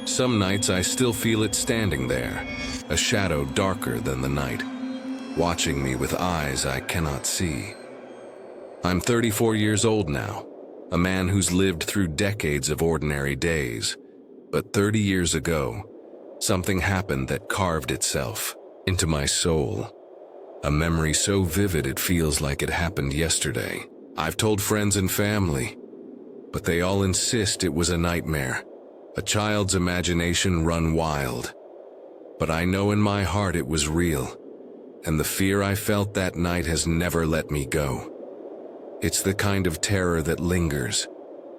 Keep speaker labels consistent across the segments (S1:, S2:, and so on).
S1: Some nights I still feel it standing there, a shadow darker than the night, watching me with eyes I cannot see. I'm 34 years old now, a man who's lived through decades of ordinary days. But 30 years ago, something happened that carved itself into my soul. A memory so vivid it feels like it happened yesterday. I've told friends and family, but they all insist it was a nightmare, a child's imagination run wild. But I know in my heart it was real, and the fear I felt that night has never let me go. It's the kind of terror that lingers,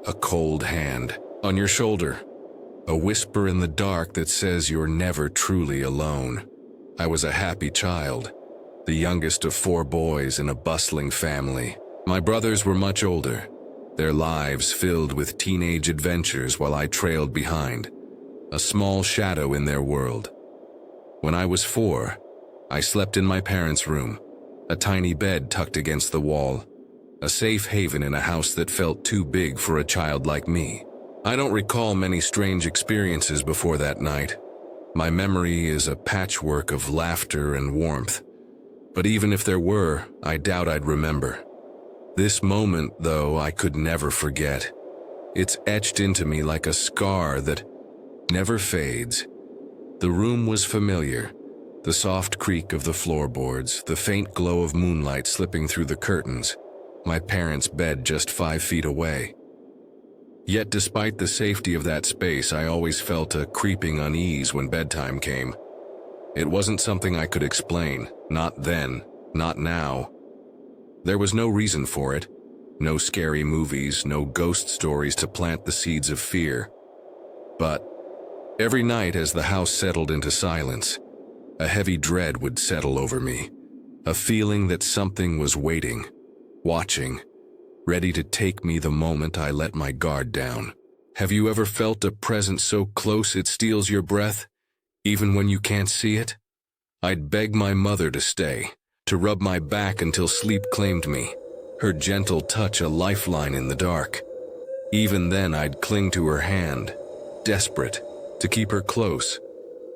S1: a cold hand on your shoulder, a whisper in the dark that says you're never truly alone. I was a happy child, the youngest of 4 boys in a bustling family. My brothers were much older, their lives filled with teenage adventures while I trailed behind, a small shadow in their world. When I was 4, I slept in my parents' room, a tiny bed tucked against the wall, a safe haven in a house that felt too big for a child like me. I don't recall many strange experiences before that night. My memory is a patchwork of laughter and warmth. But even if there were, I doubt I'd remember. This moment, though, I could never forget. It's etched into me like a scar that never fades. The room was familiar. The soft creak of the floorboards, the faint glow of moonlight slipping through the curtains. My parents' bed just 5 feet away. Yet despite the safety of that space, I always felt a creeping unease when bedtime came. It wasn't something I could explain, not then, not now. There was no reason for it, no scary movies, no ghost stories to plant the seeds of fear. But every night as the house settled into silence, a heavy dread would settle over me, a feeling that something was waiting, watching, ready to take me the moment I let my guard down. Have you ever felt a presence so close it steals your breath, even when you can't see it? I'd beg my mother to stay, to rub my back until sleep claimed me, her gentle touch a lifeline in the dark. Even then I'd cling to her hand, desperate to keep her close,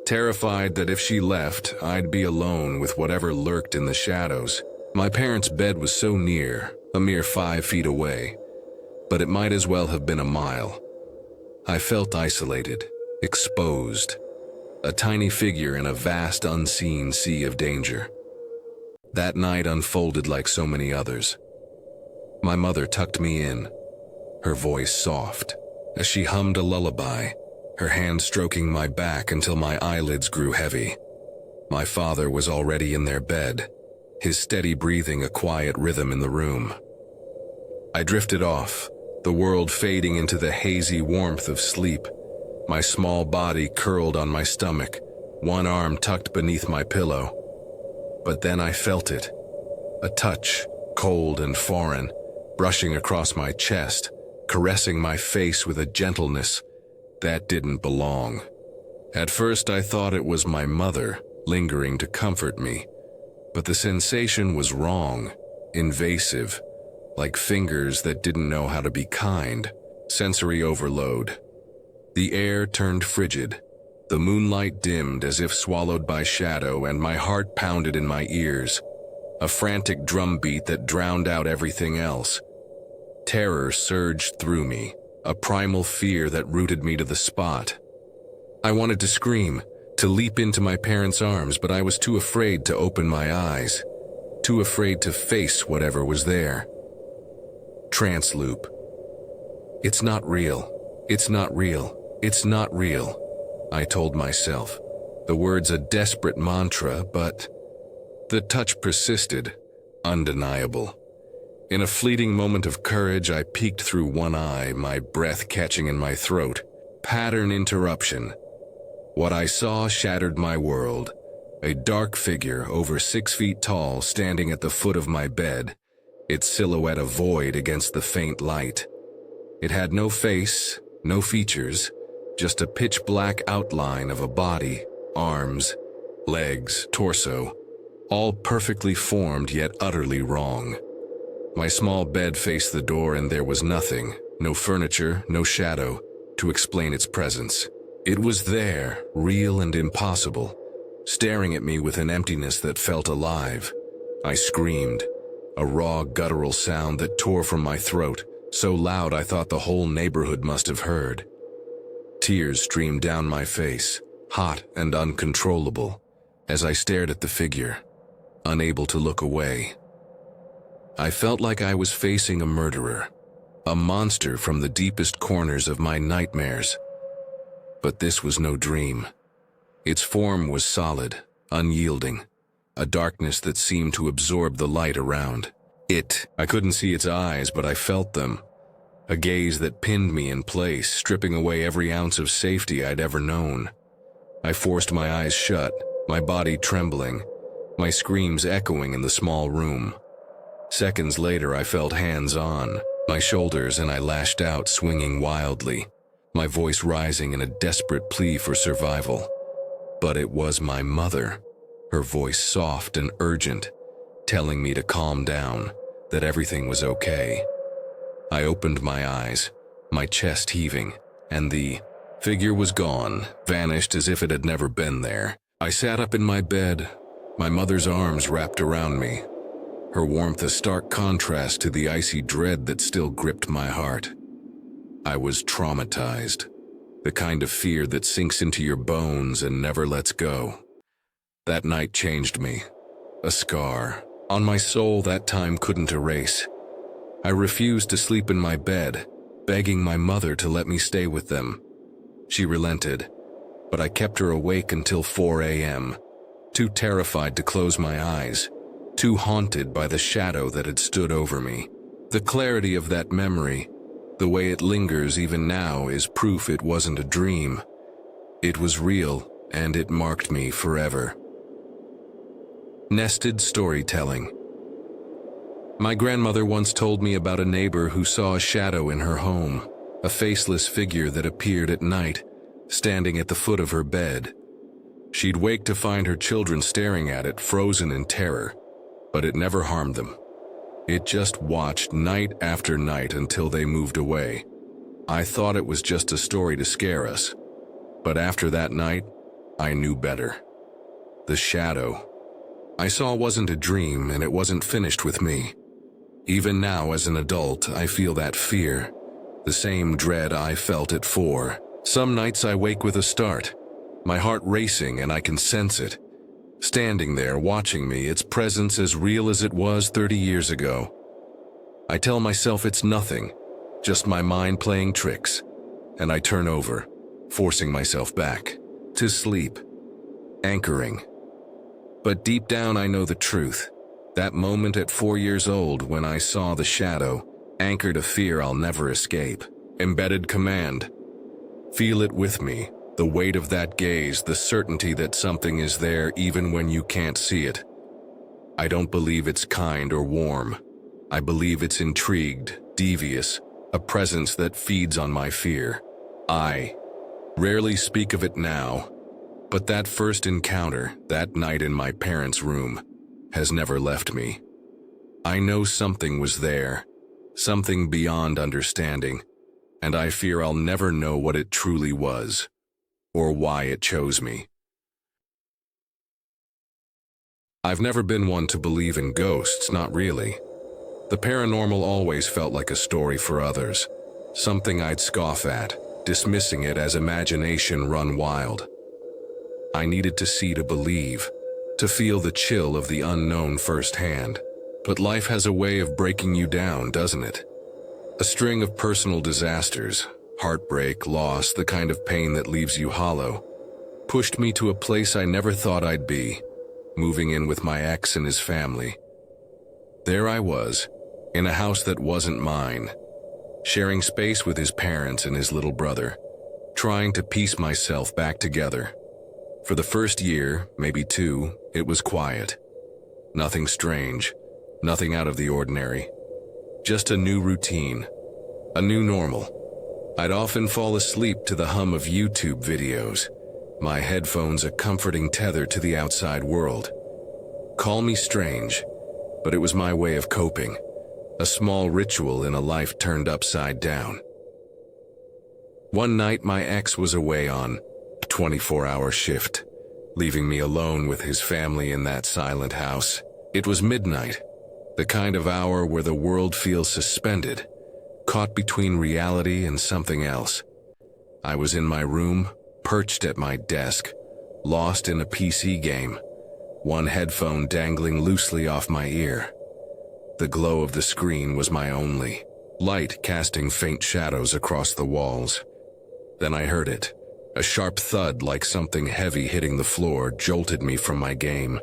S1: terrified that if she left, I'd be alone with whatever lurked in the shadows. My parents' bed was so near, a mere 5 feet away, but it might as well have been a mile. I felt isolated, exposed, a tiny figure in a vast unseen sea of danger. That night unfolded like so many others. My mother tucked me in, her voice soft, as she hummed a lullaby, her hand stroking my back until my eyelids grew heavy. My father was already in their bed, his steady breathing a quiet rhythm in the room. I drifted off, the world fading into the hazy warmth of sleep, my small body curled on my stomach, one arm tucked beneath my pillow. But then I felt it, a touch, cold and foreign, brushing across my chest, caressing my face with a gentleness that didn't belong. At first I thought it was my mother, lingering to comfort me. But the sensation was wrong, invasive, like fingers that didn't know how to be kind, sensory overload. The air turned frigid, the moonlight dimmed as if swallowed by shadow, and my heart pounded in my ears, a frantic drumbeat that drowned out everything else. Terror surged through me, a primal fear that rooted me to the spot. I wanted to scream, to leap into my parents' arms, but I was too afraid to open my eyes, too afraid to face whatever was there. Trance loop. It's not real. It's not real. It's not real, I told myself, the words a desperate mantra, but the touch persisted, undeniable. In a fleeting moment of courage, I peeked through one eye, my breath catching in my throat. Pattern interruption. What I saw shattered my world. A dark figure over 6 feet tall standing at the foot of my bed, its silhouette a void against the faint light. It had no face, no features, just a pitch-black outline of a body, arms, legs, torso, all perfectly formed yet utterly wrong. My small bed faced the door and there was nothing, no furniture, no shadow, to explain its presence. It was there, real and impossible, staring at me with an emptiness that felt alive. I screamed, a raw, guttural sound that tore from my throat, so loud I thought the whole neighborhood must have heard. Tears streamed down my face, hot and uncontrollable, as I stared at the figure, unable to look away. I felt like I was facing a murderer, a monster from the deepest corners of my nightmares. But this was no dream. Its form was solid, unyielding, a darkness that seemed to absorb the light around. I couldn't see its eyes, but I felt them. A gaze that pinned me in place, stripping away every ounce of safety I'd ever known. I forced my eyes shut, my body trembling, my screams echoing in the small room. Seconds later, I felt hands on my shoulders and I lashed out, swinging wildly, my voice rising in a desperate plea for survival. But it was my mother, her voice soft and urgent, telling me to calm down, that everything was okay. I opened my eyes, my chest heaving, and the figure was gone, vanished as if it had never been there. I sat up in my bed, my mother's arms wrapped around me, her warmth a stark contrast to the icy dread that still gripped my heart. I was traumatized, the kind of fear that sinks into your bones and never lets go. That night changed me, a scar on my soul that time couldn't erase. I refused to sleep in my bed, begging my mother to let me stay with them. She relented, but I kept her awake until 4 a.m., too terrified to close my eyes, too haunted by the shadow that had stood over me. The clarity of that memory, the way it lingers even now, is proof it wasn't a dream. It was real, and it marked me forever. Nested storytelling. My grandmother once told me about a neighbor who saw a shadow in her home, a faceless figure that appeared at night, standing at the foot of her bed. She'd wake to find her children staring at it, frozen in terror, but it never harmed them. It just watched night after night until they moved away. I thought it was just a story to scare us, but after that night, I knew better. The shadow I saw wasn't a dream, and it wasn't finished with me. Even now, as an adult, I feel that fear, the same dread I felt at 4. Some nights I wake with a start, my heart racing, and I can sense it. Standing there, watching me, its presence as real as it was 30 years ago. I tell myself it's nothing, just my mind playing tricks, and I turn over, forcing myself back to sleep, anchoring. But deep down I know the truth. That moment at 4 years old when I saw the shadow anchored a fear I'll never escape. Embedded command. Feel it with me, the weight of that gaze, the certainty that something is there even when you can't see it. I don't believe it's kind or warm. I believe it's intrigued, devious, a presence that feeds on my fear. I rarely speak of it now, but that first encounter, that night in my parents' room, has never left me. I know something was there, something beyond understanding, and I fear I'll never know what it truly was, or why it chose me. I've never been one to believe in ghosts, not really. The paranormal always felt like a story for others, something I'd scoff at, dismissing it as imagination run wild. I needed to see to believe, to feel the chill of the unknown firsthand. But life has a way of breaking you down, doesn't it? A string of personal disasters, heartbreak, loss, the kind of pain that leaves you hollow, pushed me to a place I never thought I'd be, moving in with my ex and his family. There I was, in a house that wasn't mine, sharing space with his parents and his little brother, trying to piece myself back together. For the first year, maybe 2, it was quiet. Nothing strange, nothing out of the ordinary. Just a new routine, a new normal. I'd often fall asleep to the hum of YouTube videos, my headphones a comforting tether to the outside world. Call me strange, but it was my way of coping, a small ritual in a life turned upside down. One night my ex was away on 24-hour shift, leaving me alone with his family in that silent house. It was midnight, the kind of hour where the world feels suspended, caught between reality and something else. I was in my room, perched at my desk, lost in a PC game, one headphone dangling loosely off my ear. The glow of the screen was my only light, casting faint shadows across the walls. Then I heard it. A sharp thud like something heavy hitting the floor jolted me from my game.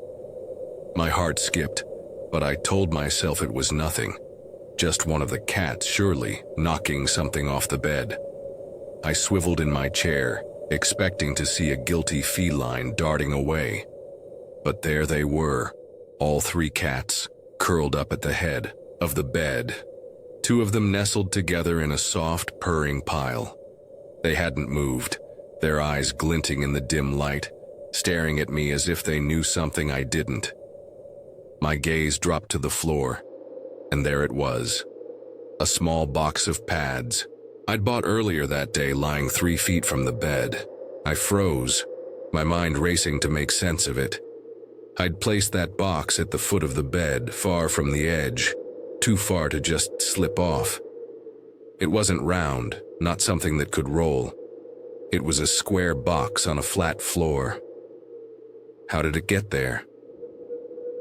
S1: My heart skipped, but I told myself it was nothing. Just one of the cats, surely, knocking something off the bed. I swiveled in my chair, expecting to see a guilty feline darting away. But there they were, all three cats, curled up at the head of the bed. Two of them nestled together in a soft, purring pile. They hadn't moved, their eyes glinting in the dim light, staring at me as if they knew something I didn't. My gaze dropped to the floor, and there it was. A small box of pads I'd bought earlier that day lying 3 feet from the bed. I froze, my mind racing to make sense of it. I'd placed that box at the foot of the bed, far from the edge, too far to just slip off. It wasn't round, not something that could roll. It was a square box on a flat floor. How did it get there?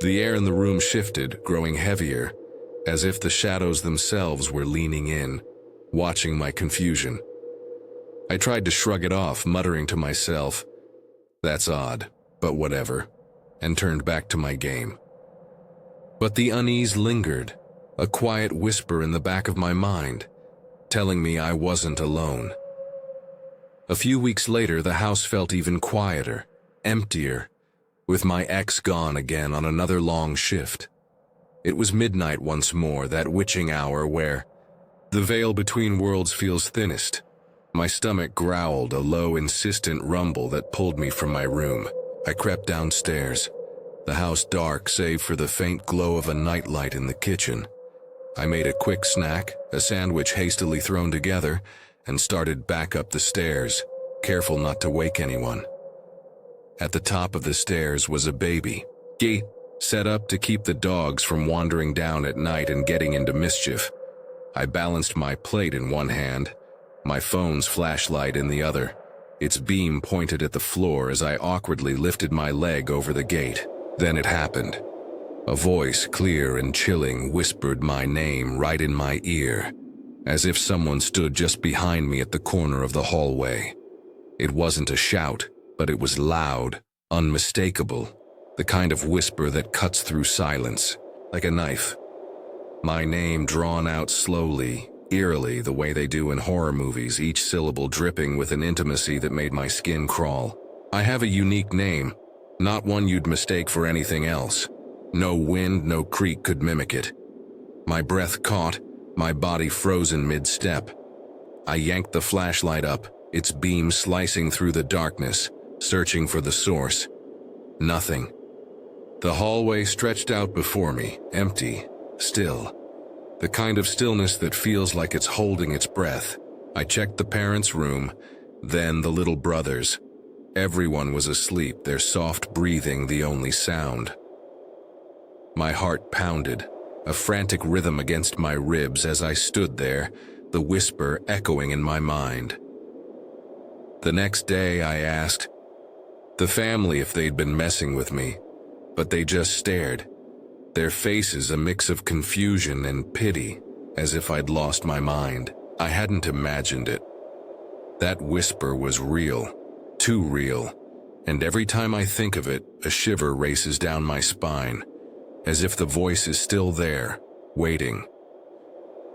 S1: The air in the room shifted, growing heavier, as if the shadows themselves were leaning in, watching my confusion. I tried to shrug it off, muttering to myself, "That's odd, but whatever," and turned back to my game. But the unease lingered, a quiet whisper in the back of my mind, telling me I wasn't alone. A few weeks later, the house felt even quieter, emptier, with my ex gone again on another long shift. It was midnight once more, that witching hour where the veil between worlds feels thinnest. My stomach growled, a low, insistent rumble that pulled me from my room. I crept downstairs, the house dark save for the faint glow of a nightlight in the kitchen. I made a quick snack, a sandwich hastily thrown together, and started back up the stairs, careful not to wake anyone. At the top of the stairs was a baby gate set up to keep the dogs from wandering down at night and getting into mischief. I balanced my plate in one hand, my phone's flashlight in the other. Its beam pointed at the floor as I awkwardly lifted my leg over the gate. Then it happened. A voice, clear and chilling, whispered my name right in my ear, as if someone stood just behind me at the corner of the hallway. It wasn't a shout, but it was loud, unmistakable, the kind of whisper that cuts through silence, like a knife. My name drawn out slowly, eerily, the way they do in horror movies, each syllable dripping with an intimacy that made my skin crawl. I have a unique name, not one you'd mistake for anything else. No wind, no creak could mimic it. My breath caught, my body frozen mid-step. I yanked the flashlight up, its beam slicing through the darkness, searching for the source. Nothing. The hallway stretched out before me, empty, still. The kind of stillness that feels like it's holding its breath. I checked the parents' room, then the little brothers. Everyone was asleep, their soft breathing the only sound. My heart pounded, a frantic rhythm against my ribs as I stood there, the whisper echoing in my mind. The next day I asked the family if they'd been messing with me, but they just stared, their faces a mix of confusion and pity, as if I'd lost my mind. I hadn't imagined it. That whisper was real, too real, and every time I think of it, a shiver races down my spine, as if the voice is still there, waiting.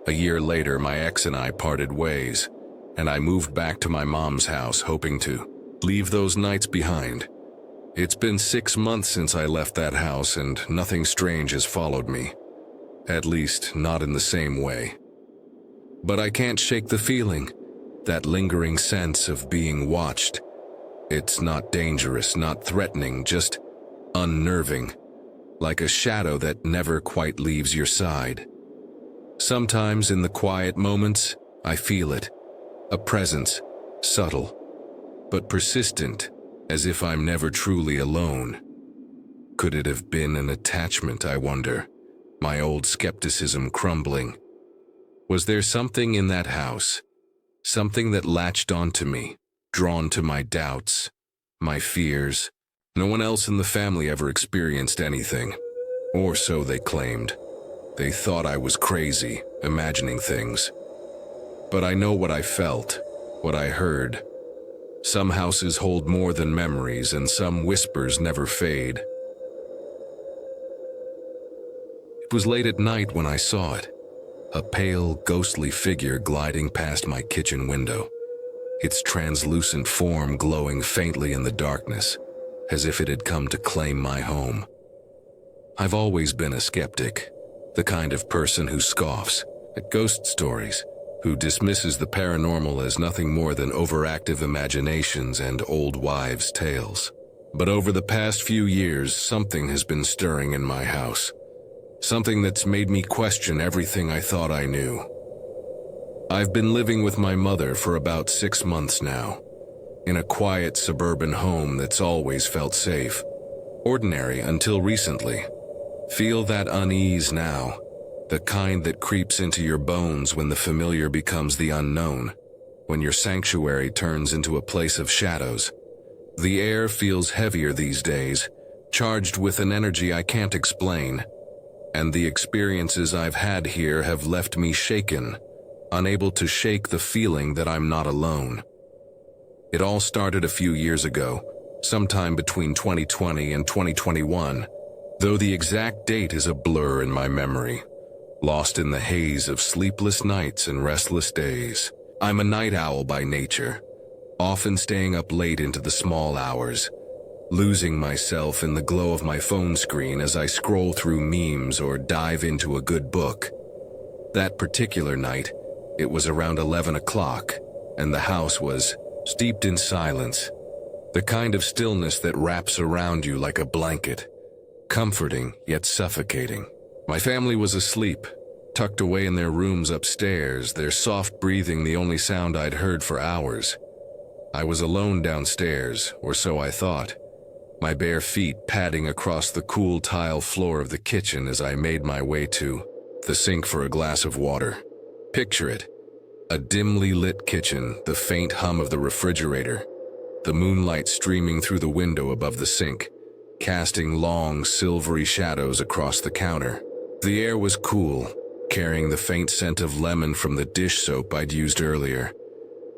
S1: A year later, my ex and I parted ways, and I moved back to my mom's house, hoping to leave those nights behind. It's been 6 months since I left that house, and nothing strange has followed me. At least, not in the same way. But I can't shake the feeling, that lingering sense of being watched. It's not dangerous, not threatening, just unnerving. Like a shadow that never quite leaves your side. Sometimes in the quiet moments, I feel it. A presence, subtle, but persistent, as if I'm never truly alone. Could it have been an attachment, I wonder? My old skepticism crumbling. Was there something in that house? Something that latched onto me, drawn to my doubts, my fears? No one else in the family ever experienced anything. Or so they claimed. They thought I was crazy, imagining things. But I know what I felt, what I heard. Some houses hold more than memories, and some whispers never fade. It was late at night when I saw it. A pale, ghostly figure gliding past my kitchen window, its translucent form glowing faintly in the darkness, as if it had come to claim my home. I've always been a skeptic, the kind of person who scoffs at ghost stories, who dismisses the paranormal as nothing more than overactive imaginations and old wives' tales. But over the past few years, something has been stirring in my house. Something that's made me question everything I thought I knew. I've been living with my mother for about 6 months now, in a quiet suburban home that's always felt safe, ordinary until recently. Feel that unease now, the kind that creeps into your bones when the familiar becomes the unknown, when your sanctuary turns into a place of shadows. The air feels heavier these days, charged with an energy I can't explain. And the experiences I've had here have left me shaken, unable to shake the feeling that I'm not alone. It all started a few years ago, sometime between 2020 and 2021, though the exact date is a blur in my memory, lost in the haze of sleepless nights and restless days. I'm a night owl by nature, often staying up late into the small hours, losing myself in the glow of my phone screen as I scroll through memes or dive into a good book. That particular night, it was around 11 o'clock, and the house was steeped in silence, the kind of stillness that wraps around you like a blanket, comforting yet suffocating. My family was asleep, tucked away in their rooms upstairs, their soft breathing the only sound I'd heard for hours. I was alone downstairs, or so I thought, my bare feet padding across the cool tile floor of the kitchen as I made my way to the sink for a glass of water. Picture it, a dimly lit kitchen, the faint hum of the refrigerator, the moonlight streaming through the window above the sink, casting long, silvery shadows across the counter. The air was cool, carrying the faint scent of lemon from the dish soap I'd used earlier,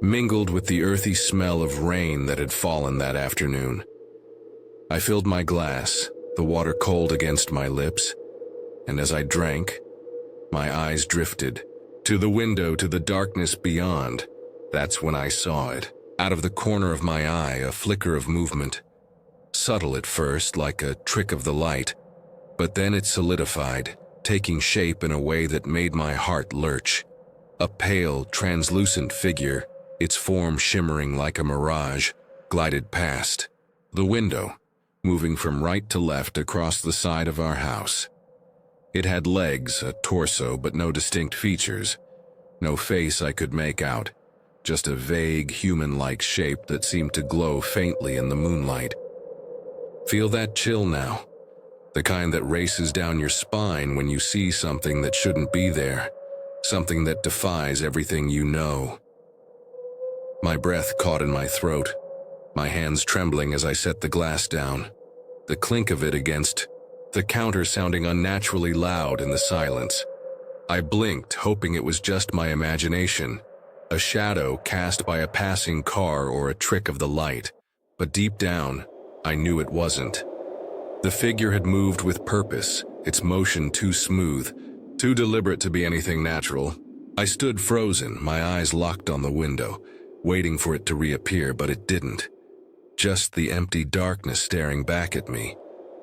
S1: mingled with the earthy smell of rain that had fallen that afternoon. I filled my glass, the water cold against my lips, and as I drank, my eyes drifted to the window, to the darkness beyond. That's when I saw it. Out of the corner of my eye, a flicker of movement. Subtle at first, like a trick of the light, but then it solidified, taking shape in a way that made my heart lurch. A pale, translucent figure, its form shimmering like a mirage, glided past the window, moving from right to left across the side of our house. It had legs, a torso, but no distinct features. No face I could make out, just a vague, human-like shape that seemed to glow faintly in the moonlight. Feel that chill now, the kind that races down your spine when you see something that shouldn't be there, something that defies everything you know. My breath caught in my throat, my hands trembling as I set the glass down, the clink of it against the counter sounding unnaturally loud in the silence. I blinked, hoping it was just my imagination, a shadow cast by a passing car or a trick of the light, but deep down, I knew it wasn't. The figure had moved with purpose, its motion too smooth, too deliberate to be anything natural. I stood frozen, my eyes locked on the window, waiting for it to reappear, but it didn't. Just the empty darkness staring back at me,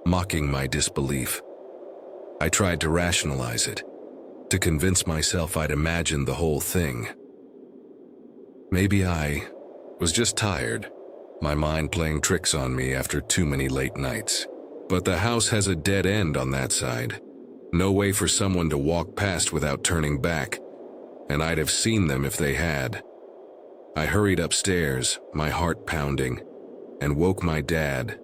S1: mocking my disbelief. I tried to rationalize it, to convince myself I'd imagined the whole thing. Maybe I was just tired, my mind playing tricks on me after too many late nights. But the house has a dead end on that side. No way for someone to walk past without turning back, and I'd have seen them if they had. I hurried upstairs, my heart pounding, and woke my dad,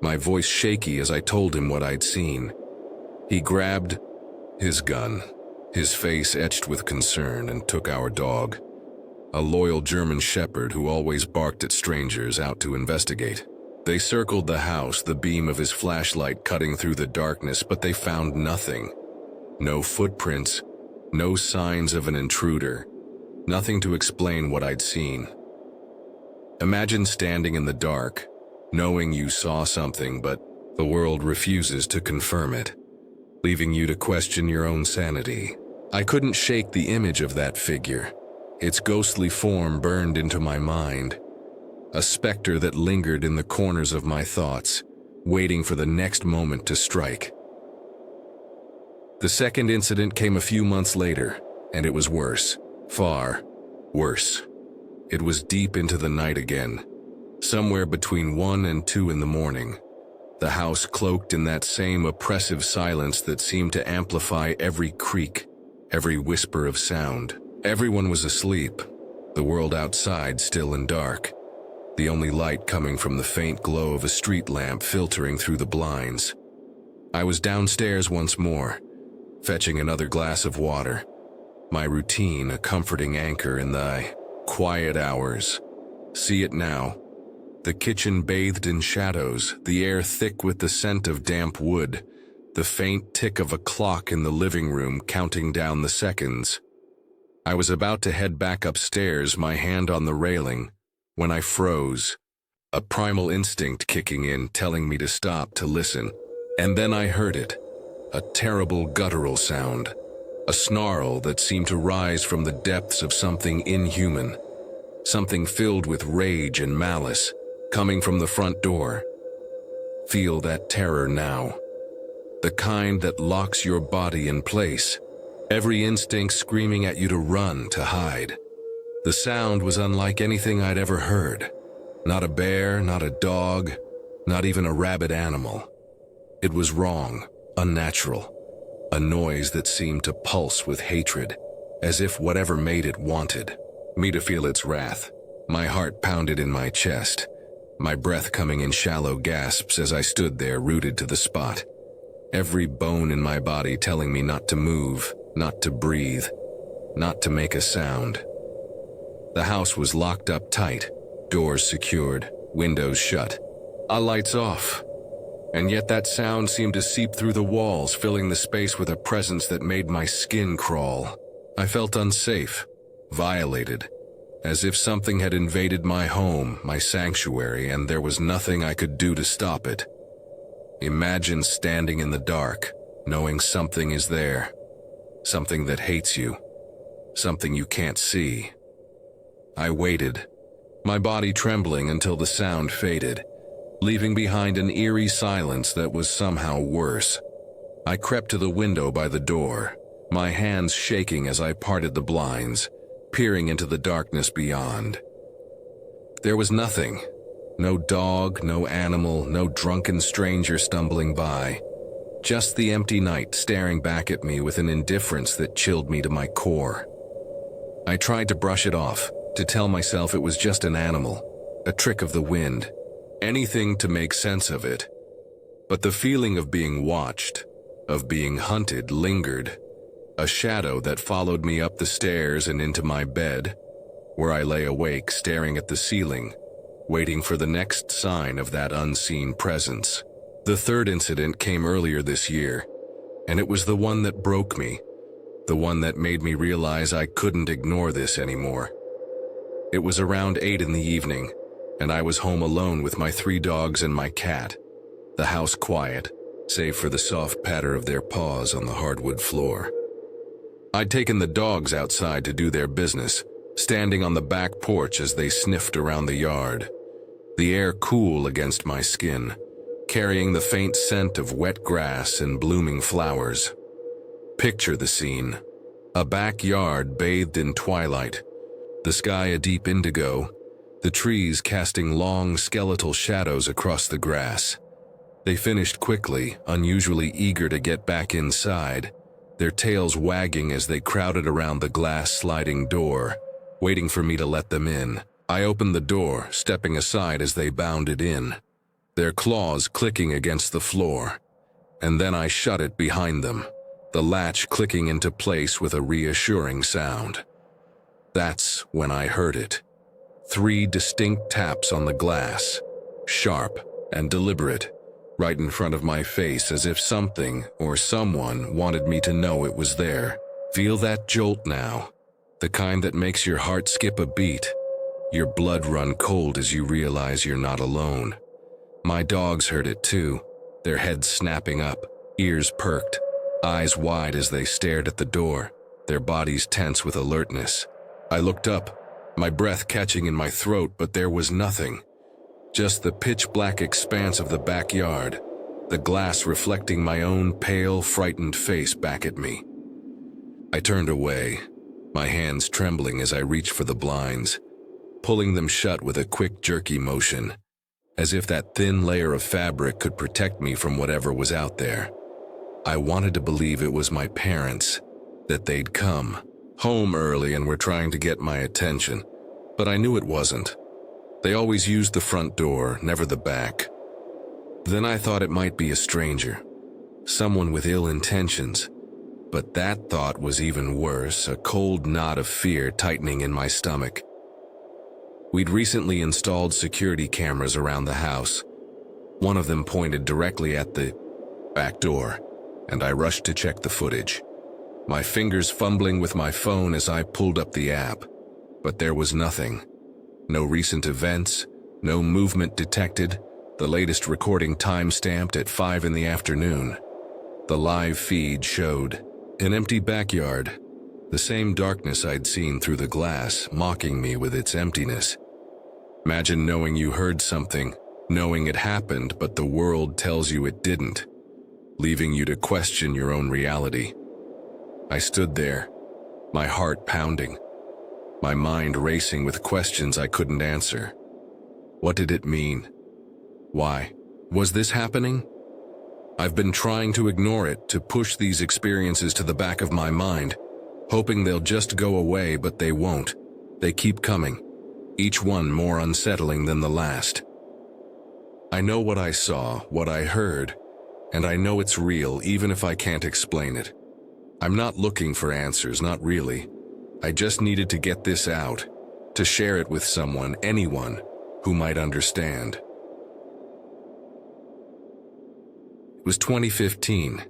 S1: my voice shaky as I told him what I'd seen. He grabbed his gun, his face etched with concern, and took our dog, a loyal German shepherd who always barked at strangers, out to investigate. They circled the house, the beam of his flashlight cutting through the darkness, but they found nothing. No footprints, no signs of an intruder, nothing to explain what I'd seen. Imagine standing in the dark, knowing you saw something, but the world refuses to confirm it, leaving you to question your own sanity. I couldn't shake the image of that figure, its ghostly form burned into my mind, a specter that lingered in the corners of my thoughts, waiting for the next moment to strike. The second incident came a few months later, and it was worse, far worse. It was deep into the night again, somewhere between 1 and 2 in the morning. The house cloaked in that same oppressive silence that seemed to amplify every creak, every whisper of sound. Everyone was asleep, the world outside still and dark, the only light coming from the faint glow of a street lamp filtering through the blinds. I was downstairs once more, fetching another glass of water, my routine a comforting anchor in the quiet hours. See it now. The kitchen bathed in shadows, the air thick with the scent of damp wood, the faint tick of a clock in the living room counting down the seconds. I was about to head back upstairs, my hand on the railing, when I froze, a primal instinct kicking in, telling me to stop, to listen. And then I heard it, a terrible guttural sound, a snarl that seemed to rise from the depths of something inhuman, something filled with rage and malice, coming from the front door. Feel that terror now, the kind that locks your body in place, every instinct screaming at you to run, to hide. The sound was unlike anything I'd ever heard. Not a bear, not a dog, not even a rabid animal. It was wrong, unnatural, a noise that seemed to pulse with hatred, as if whatever made it wanted me to feel its wrath. My heart pounded in my chest, my breath coming in shallow gasps as I stood there rooted to the spot, every bone in my body telling me not to move, not to breathe, not to make a sound. The house was locked up tight, doors secured, windows shut, all lights off. And yet that sound seemed to seep through the walls, filling the space with a presence that made my skin crawl. I felt unsafe, violated, as if something had invaded my home, my sanctuary, and there was nothing I could do to stop it. Imagine standing in the dark, knowing something is there, something that hates you, something you can't see. I waited, my body trembling until the sound faded, leaving behind an eerie silence that was somehow worse. I crept to the window by the door, my hands shaking as I parted the blinds, peering into the darkness beyond. There was nothing. No dog, no animal, no drunken stranger stumbling by. Just the empty night staring back at me with an indifference that chilled me to my core. I tried to brush it off, to tell myself it was just an animal, a trick of the wind, anything to make sense of it. But the feeling of being watched, of being hunted, lingered, a shadow that followed me up the stairs and into my bed, where I lay awake staring at the ceiling, waiting for the next sign of that unseen presence. The third incident came earlier this year, and it was the one that broke me, the one that made me realize I couldn't ignore this anymore. It was around 8 in the evening, and I was home alone with my 3 dogs and my cat, the house quiet, save for the soft patter of their paws on the hardwood floor. I'd taken the dogs outside to do their business, standing on the back porch as they sniffed around the yard, the air cool against my skin, carrying the faint scent of wet grass and blooming flowers. Picture the scene. A backyard bathed in twilight, the sky a deep indigo, the trees casting long skeletal shadows across the grass. They finished quickly, unusually eager to get back inside, their tails wagging as they crowded around the glass sliding door, waiting for me to let them in. I opened the door, stepping aside as they bounded in, their claws clicking against the floor. And then I shut it behind them, the latch clicking into place with a reassuring sound. That's when I heard it. 3 distinct taps on the glass, sharp and deliberate, right in front of my face, as if something or someone wanted me to know it was there. Feel that jolt now, the kind that makes your heart skip a beat, your blood run cold as you realize you're not alone. My dogs heard it too, their heads snapping up, ears perked, eyes wide as they stared at the door, their bodies tense with alertness. I looked up, my breath catching in my throat, but there was nothing. Just the pitch-black expanse of the backyard, the glass reflecting my own pale, frightened face back at me. I turned away, my hands trembling as I reached for the blinds, pulling them shut with a quick, jerky motion, as if that thin layer of fabric could protect me from whatever was out there. I wanted to believe it was my parents, that they'd come home early and were trying to get my attention, but I knew it wasn't. They always used the front door, never the back. Then I thought it might be a stranger, someone with ill intentions, but that thought was even worse, a cold knot of fear tightening in my stomach. We'd recently installed security cameras around the house. One of them pointed directly at the back door, and I rushed to check the footage, my fingers fumbling with my phone as I pulled up the app, but there was nothing. No recent events, no movement detected, the latest recording time-stamped at 5 in the afternoon. The live feed showed an empty backyard, the same darkness I'd seen through the glass, mocking me with its emptiness. Imagine knowing you heard something, knowing it happened, but the world tells you it didn't, leaving you to question your own reality. I stood there, my heart pounding, my mind racing with questions I couldn't answer. What did it mean? Why? Was this happening? I've been trying to ignore it, to push these experiences to the back of my mind, hoping they'll just go away, but they won't. They keep coming, each one more unsettling than the last. I know what I saw, what I heard, and I know it's real even if I can't explain it. I'm not looking for answers, not really. I just needed to get this out, to share it with someone, anyone, who might understand. It was 2015,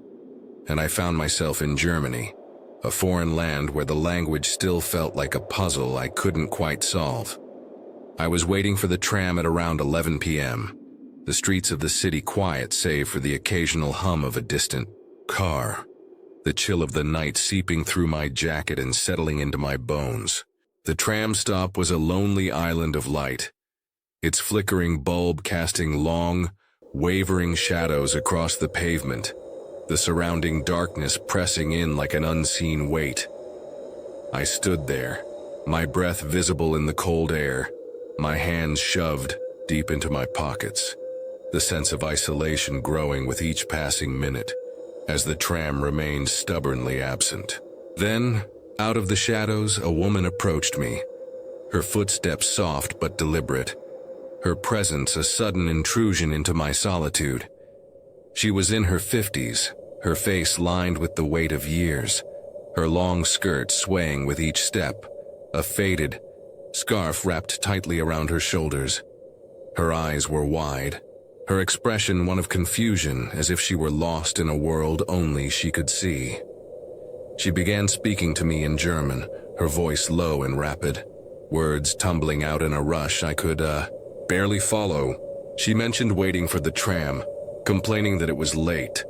S1: and I found myself in Germany, a foreign land where the language still felt like a puzzle I couldn't quite solve. I was waiting for the tram at around 11 p.m., the streets of the city quiet save for the occasional hum of a distant car, the chill of the night seeping through my jacket and settling into my bones. The tram stop was a lonely island of light, its flickering bulb casting long, wavering shadows across the pavement, the surrounding darkness pressing in like an unseen weight. I stood there, my breath visible in the cold air, my hands shoved deep into my pockets, the sense of isolation growing with each passing minute, as the tram remained stubbornly absent. Then, out of the shadows, a woman approached me, her footsteps soft but deliberate, her presence a sudden intrusion into my solitude. She was in her 50s, her face lined with the weight of years, her long skirt swaying with each step, a faded scarf wrapped tightly around her shoulders. Her eyes were wide, her expression one of confusion, as if she were lost in a world only she could see. She began speaking to me in German, her voice low and rapid, words tumbling out in a rush I could, barely follow. She mentioned waiting for the tram, complaining that it was late,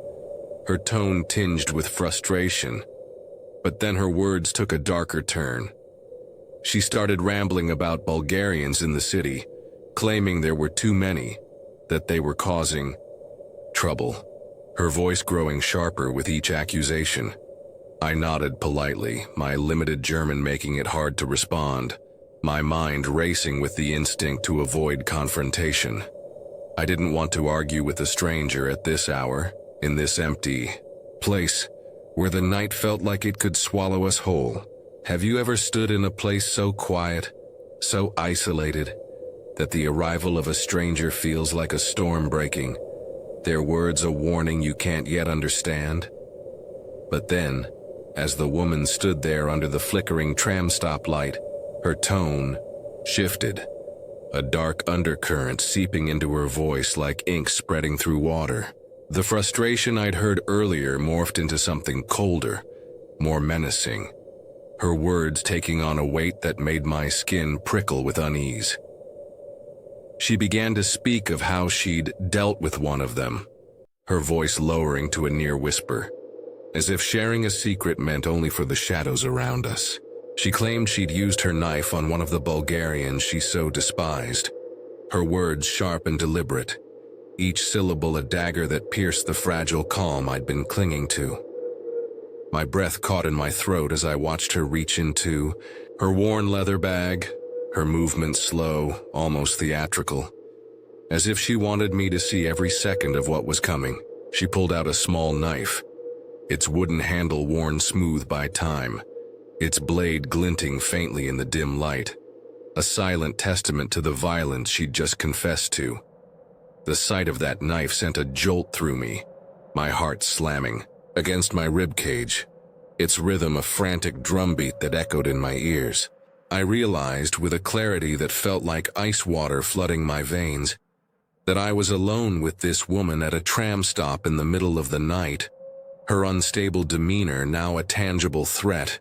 S1: her tone tinged with frustration. But then her words took a darker turn. She started rambling about Bulgarians in the city, claiming there were too many, that they were causing trouble, her voice growing sharper with each accusation. I nodded politely, my limited German making it hard to respond, my mind racing with the instinct to avoid confrontation. I didn't want to argue with a stranger at this hour, in this empty place, where the night felt like it could swallow us whole. Have you ever stood in a place so quiet, so isolated, that the arrival of a stranger feels like a storm breaking, their words a warning you can't yet understand? But then, as the woman stood there under the flickering tram stop light, her tone shifted, a dark undercurrent seeping into her voice like ink spreading through water. The frustration I'd heard earlier morphed into something colder, more menacing, her words taking on a weight that made my skin prickle with unease. She began to speak of how she'd dealt with one of them, her voice lowering to a near whisper, as if sharing a secret meant only for the shadows around us. She claimed she'd used her knife on one of the Bulgarians she so despised, her words sharp and deliberate, each syllable a dagger that pierced the fragile calm I'd been clinging to. My breath caught in my throat as I watched her reach into her worn leather bag, her movements slow, almost theatrical. As if she wanted me to see every second of what was coming, she pulled out a small knife, its wooden handle worn smooth by time, its blade glinting faintly in the dim light, a silent testament to the violence she'd just confessed to. The sight of that knife sent a jolt through me, my heart slamming against my ribcage, its rhythm a frantic drumbeat that echoed in my ears. I realized, with a clarity that felt like ice water flooding my veins, that I was alone with this woman at a tram stop in the middle of the night, her unstable demeanor now a tangible threat,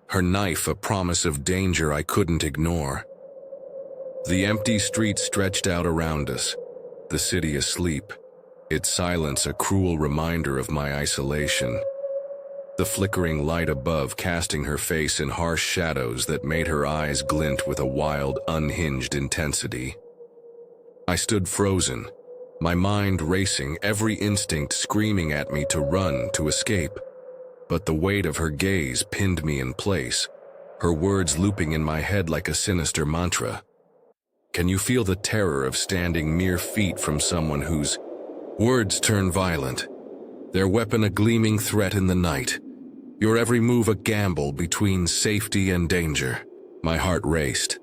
S1: her knife a promise of danger I couldn't ignore. The empty streets stretched out around us, the city asleep, its silence a cruel reminder of my isolation. The flickering light above casting her face in harsh shadows that made her eyes glint with a wild, unhinged intensity. I stood frozen, my mind racing, every instinct screaming at me to run, to escape. But the weight of her gaze pinned me in place, her words looping in my head like a sinister mantra. Can you feel the terror of standing mere feet from someone whose words turn violent, their weapon a gleaming threat in the night, your every move a gamble between safety and danger? My heart raced,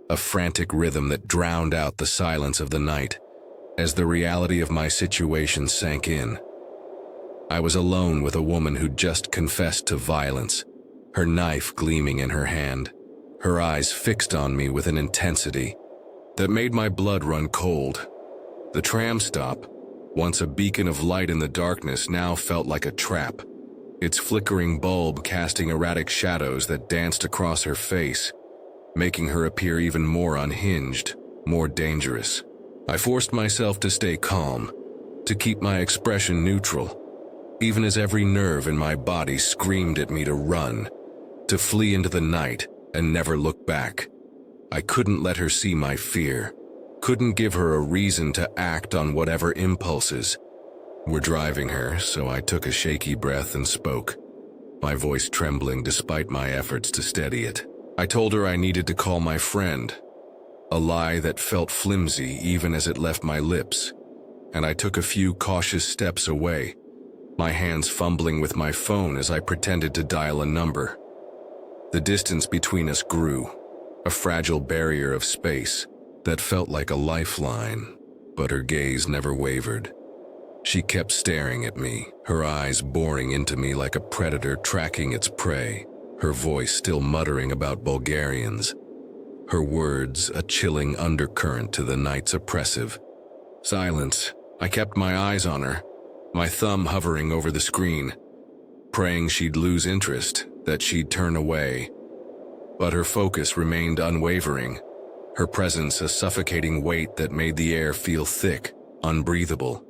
S1: a frantic rhythm that drowned out the silence of the night, as the reality of my situation sank in. I was alone with a woman who'd just confessed to violence, her knife gleaming in her hand, her eyes fixed on me with an intensity that made my blood run cold. The tram stop, once a beacon of light in the darkness, now felt like a trap, its flickering bulb casting erratic shadows that danced across her face, making her appear even more unhinged, more dangerous. I forced myself to stay calm, to keep my expression neutral, even as every nerve in my body screamed at me to run, to flee into the night and never look back. I couldn't let her see my fear, couldn't give her a reason to act on whatever impulses were driving her, so I took a shaky breath and spoke, my voice trembling despite my efforts to steady it. I told her I needed to call my friend, a lie that felt flimsy even as it left my lips, and I took a few cautious steps away, my hands fumbling with my phone as I pretended to dial a number. The distance between us grew, a fragile barrier of space that felt like a lifeline, but her gaze never wavered. She kept staring at me, her eyes boring into me like a predator tracking its prey, her voice still muttering about Bulgarians, her words a chilling undercurrent to the night's oppressive silence. I kept my eyes on her, my thumb hovering over the screen, praying she'd lose interest, that she'd turn away. But her focus remained unwavering, her presence a suffocating weight that made the air feel thick, unbreathable.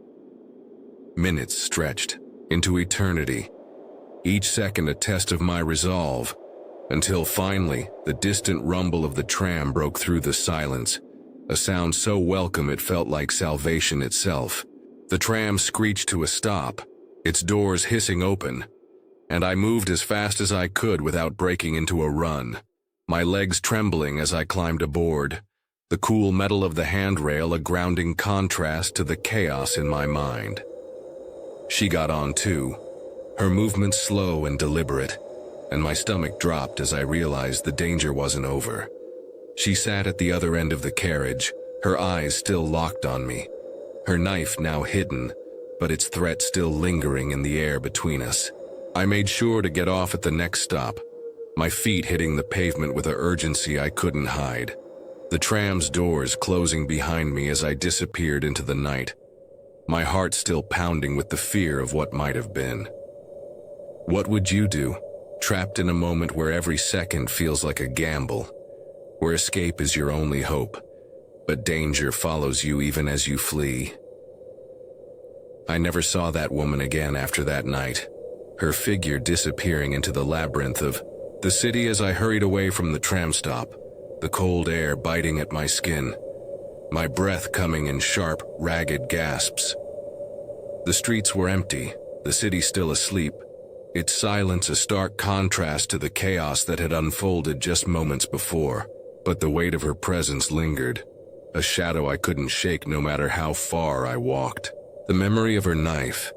S1: Minutes stretched into eternity, each second a test of my resolve, until finally the distant rumble of the tram broke through the silence, a sound so welcome it felt like salvation itself. The tram screeched to a stop, its doors hissing open, and I moved as fast as I could without breaking into a run, my legs trembling as I climbed aboard, the cool metal of the handrail a grounding contrast to the chaos in my mind. She got on too, her movements slow and deliberate, and my stomach dropped as I realized the danger wasn't over. She sat at the other end of the carriage, her eyes still locked on me, her knife now hidden, but its threat still lingering in the air between us. I made sure to get off at the next stop, my feet hitting the pavement with an urgency I couldn't hide, the tram's doors closing behind me as I disappeared into the night, my heart still pounding with the fear of what might have been. What would you do, trapped in a moment where every second feels like a gamble, where escape is your only hope, but danger follows you even as you flee? I never saw that woman again after that night, her figure disappearing into the labyrinth of the city as I hurried away from the tram stop, the cold air biting at my skin, my breath coming in sharp, ragged gasps. The streets were empty, the city still asleep, its silence a stark contrast to the chaos that had unfolded just moments before. But the weight of her presence lingered, a shadow I couldn't shake no matter how far I walked. The memory of her knife,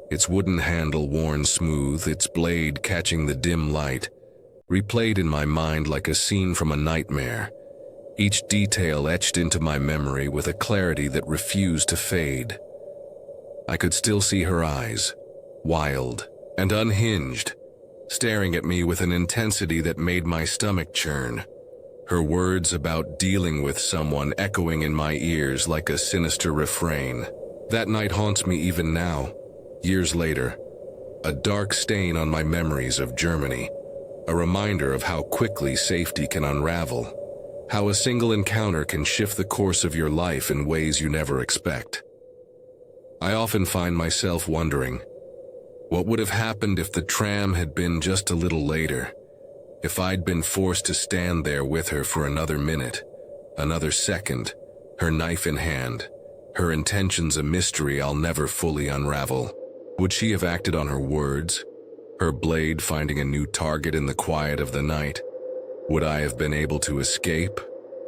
S1: its wooden handle worn smooth, its blade catching the dim light, replayed in my mind like a scene from a nightmare, each detail etched into my memory with a clarity that refused to fade. I could still see her eyes, wild and unhinged, staring at me with an intensity that made my stomach churn. Her words about dealing with someone echoing in my ears like a sinister refrain. That night haunts me even now, years later, a dark stain on my memories of Germany, a reminder of how quickly safety can unravel, how a single encounter can shift the course of your life in ways you never expect. I often find myself wondering, what would have happened if the tram had been just a little later? If I'd been forced to stand there with her for another minute, another second, her knife in hand, her intentions a mystery I'll never fully unravel, would she have acted on her words, her blade finding a new target in the quiet of the night? Would I have been able to escape,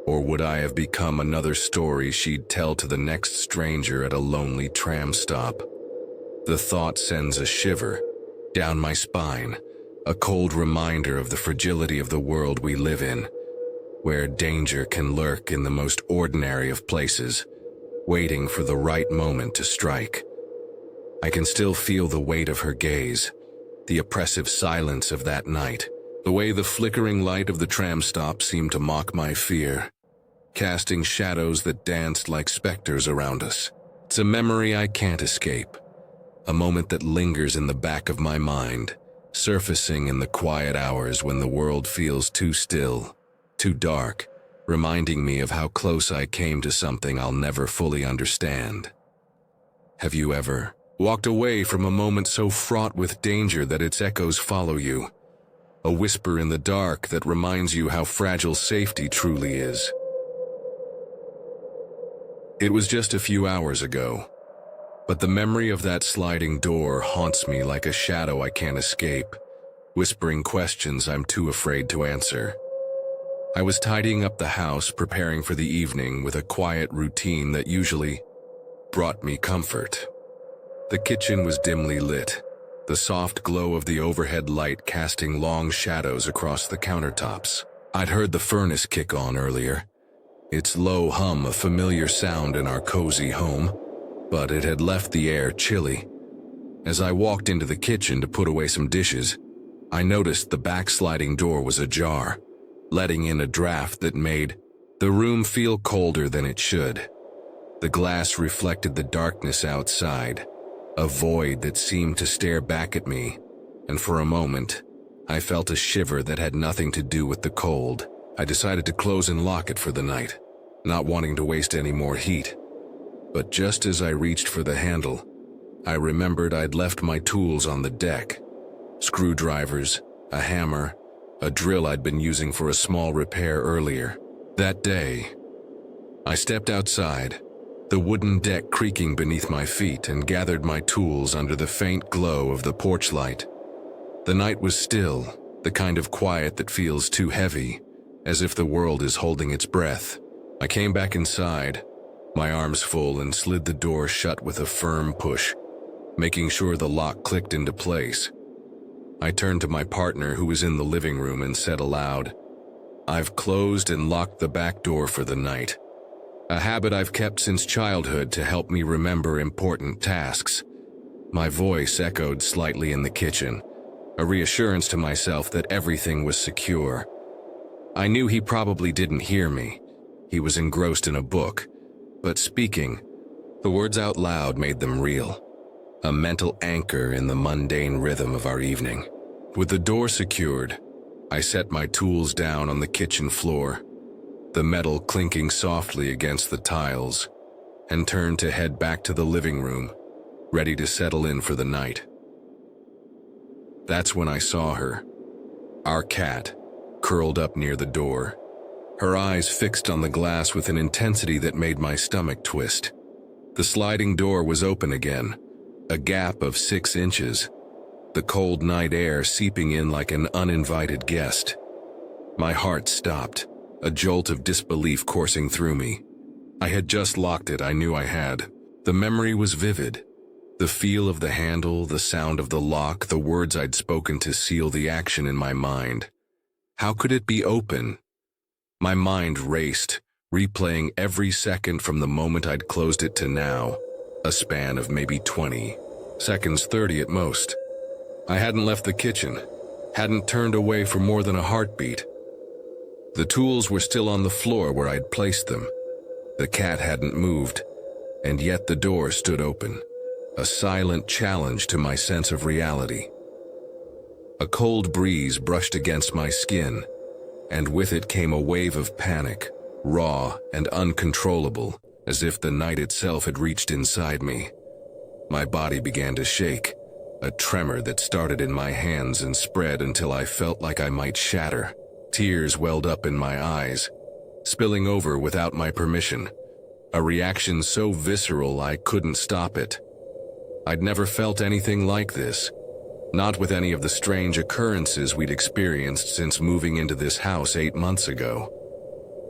S1: or would I have become another story she'd tell to the next stranger at a lonely tram stop? The thought sends a shiver down my spine, a cold reminder of the fragility of the world we live in, where danger can lurk in the most ordinary of places, waiting for the right moment to strike. I can still feel the weight of her gaze, the oppressive silence of that night, the way the flickering light of the tram stop seemed to mock my fear, casting shadows that danced like specters around us. It's a memory I can't escape, a moment that lingers in the back of my mind, surfacing in the quiet hours when the world feels too still, too dark, reminding me of how close I came to something I'll never fully understand. Have you ever walked away from a moment so fraught with danger that its echoes follow you? A whisper in the dark that reminds you how fragile safety truly is. It was just a few hours ago, but the memory of that sliding door haunts me like a shadow I can't escape, whispering questions I'm too afraid to answer. I was tidying up the house, preparing for the evening with a quiet routine that usually brought me comfort. The kitchen was dimly lit, the soft glow of the overhead light casting long shadows across the countertops. I'd heard the furnace kick on earlier, its low hum a familiar sound in our cozy home, but it had left the air chilly. As I walked into the kitchen to put away some dishes, I noticed the backsliding door was ajar, letting in a draft that made the room feel colder than it should. The glass reflected the darkness outside, a void that seemed to stare back at me, and for a moment, I felt a shiver that had nothing to do with the cold. I decided to close and lock it for the night, not wanting to waste any more heat. But just as I reached for the handle, I remembered I'd left my tools on the deck. Screwdrivers, a hammer, a drill I'd been using for a small repair earlier. That day, I stepped outside, the wooden deck creaking beneath my feet, and gathered my tools under the faint glow of the porch light. The night was still, the kind of quiet that feels too heavy, as if the world is holding its breath. I came back inside, my arms full, and slid the door shut with a firm push, making sure the lock clicked into place. I turned to my partner who was in the living room and said aloud, "I've closed and locked the back door for the night. A habit I've kept since childhood to help me remember important tasks." My voice echoed slightly in the kitchen, a reassurance to myself that everything was secure. I knew he probably didn't hear me. He was engrossed in a book, but speaking, the words out loud made them real, a mental anchor in the mundane rhythm of our evening. With the door secured, I set my tools down on the kitchen floor, the metal clinking softly against the tiles, and turned to head back to the living room, ready to settle in for the night. That's when I saw her, our cat, curled up near the door, her eyes fixed on the glass with an intensity that made my stomach twist. The sliding door was open again, a gap of 6 inches, the cold night air seeping in like an uninvited guest. My heart stopped, a jolt of disbelief coursing through me. I had just locked it, I knew I had. The memory was vivid. The feel of the handle, the sound of the lock, the words I'd spoken to seal the action in my mind. How could it be open? My mind raced, replaying every second from the moment I'd closed it to now, a span of maybe 20 seconds, 30 at most. I hadn't left the kitchen, hadn't turned away for more than a heartbeat. The tools were still on the floor where I'd placed them. The cat hadn't moved, and yet the door stood open, a silent challenge to my sense of reality. A cold breeze brushed against my skin, and with it came a wave of panic, raw and uncontrollable, as if the night itself had reached inside me. My body began to shake, a tremor that started in my hands and spread until I felt like I might shatter. Tears welled up in my eyes, spilling over without my permission, a reaction so visceral I couldn't stop it. I'd never felt anything like this, not with any of the strange occurrences we'd experienced since moving into this house 8 months ago.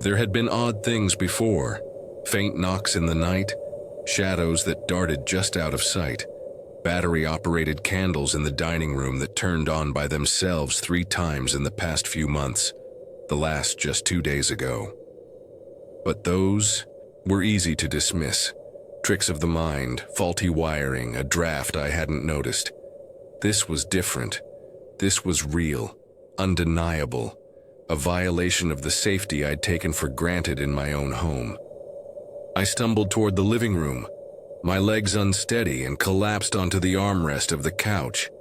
S1: There had been odd things before, faint knocks in the night, shadows that darted just out of sight, battery-operated candles in the dining room that turned on by themselves 3 times in the past few months, the last just 2 days ago. But those were easy to dismiss. Tricks of the mind, faulty wiring, a draft I hadn't noticed. This was different. This was real, undeniable, a violation of the safety I'd taken for granted in my own home. I stumbled toward the living room, my legs unsteady, and collapsed onto the armrest of the couch,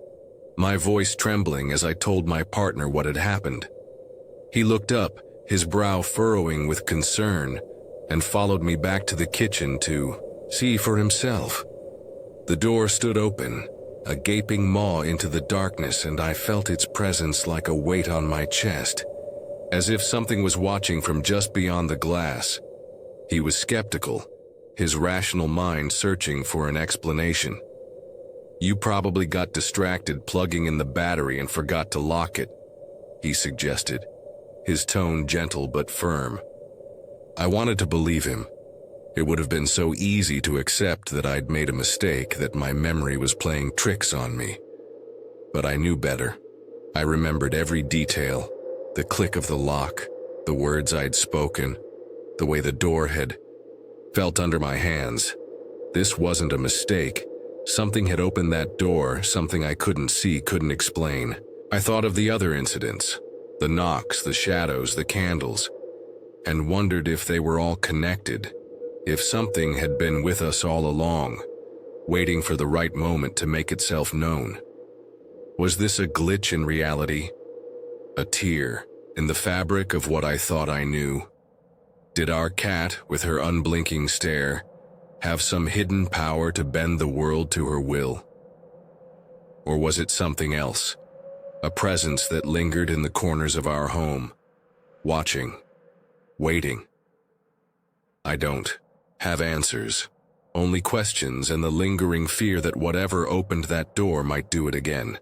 S1: my voice trembling as I told my partner what had happened. He looked up, his brow furrowing with concern, and followed me back to the kitchen to see for himself. The door stood open, a gaping maw into the darkness, and I felt its presence like a weight on my chest, as if something was watching from just beyond the glass. He was skeptical, his rational mind searching for an explanation. "You probably got distracted plugging in the battery and forgot to lock it," he suggested, his tone gentle but firm. I wanted to believe him. It would have been so easy to accept that I'd made a mistake, that my memory was playing tricks on me. But I knew better. I remembered every detail, the click of the lock, the words I'd spoken, the way the door had felt under my hands. This wasn't a mistake. Something had opened that door, something I couldn't see, couldn't explain. I thought of the other incidents, the knocks, the shadows, the candles, and wondered if they were all connected, if something had been with us all along, waiting for the right moment to make itself known. Was this a glitch in reality? A tear in the fabric of what I thought I knew? Did our cat, with her unblinking stare, have some hidden power to bend the world to her will? Or was it something else, a presence that lingered in the corners of our home, watching, waiting? I don't have answers, only questions and the lingering fear that whatever opened that door might do it again.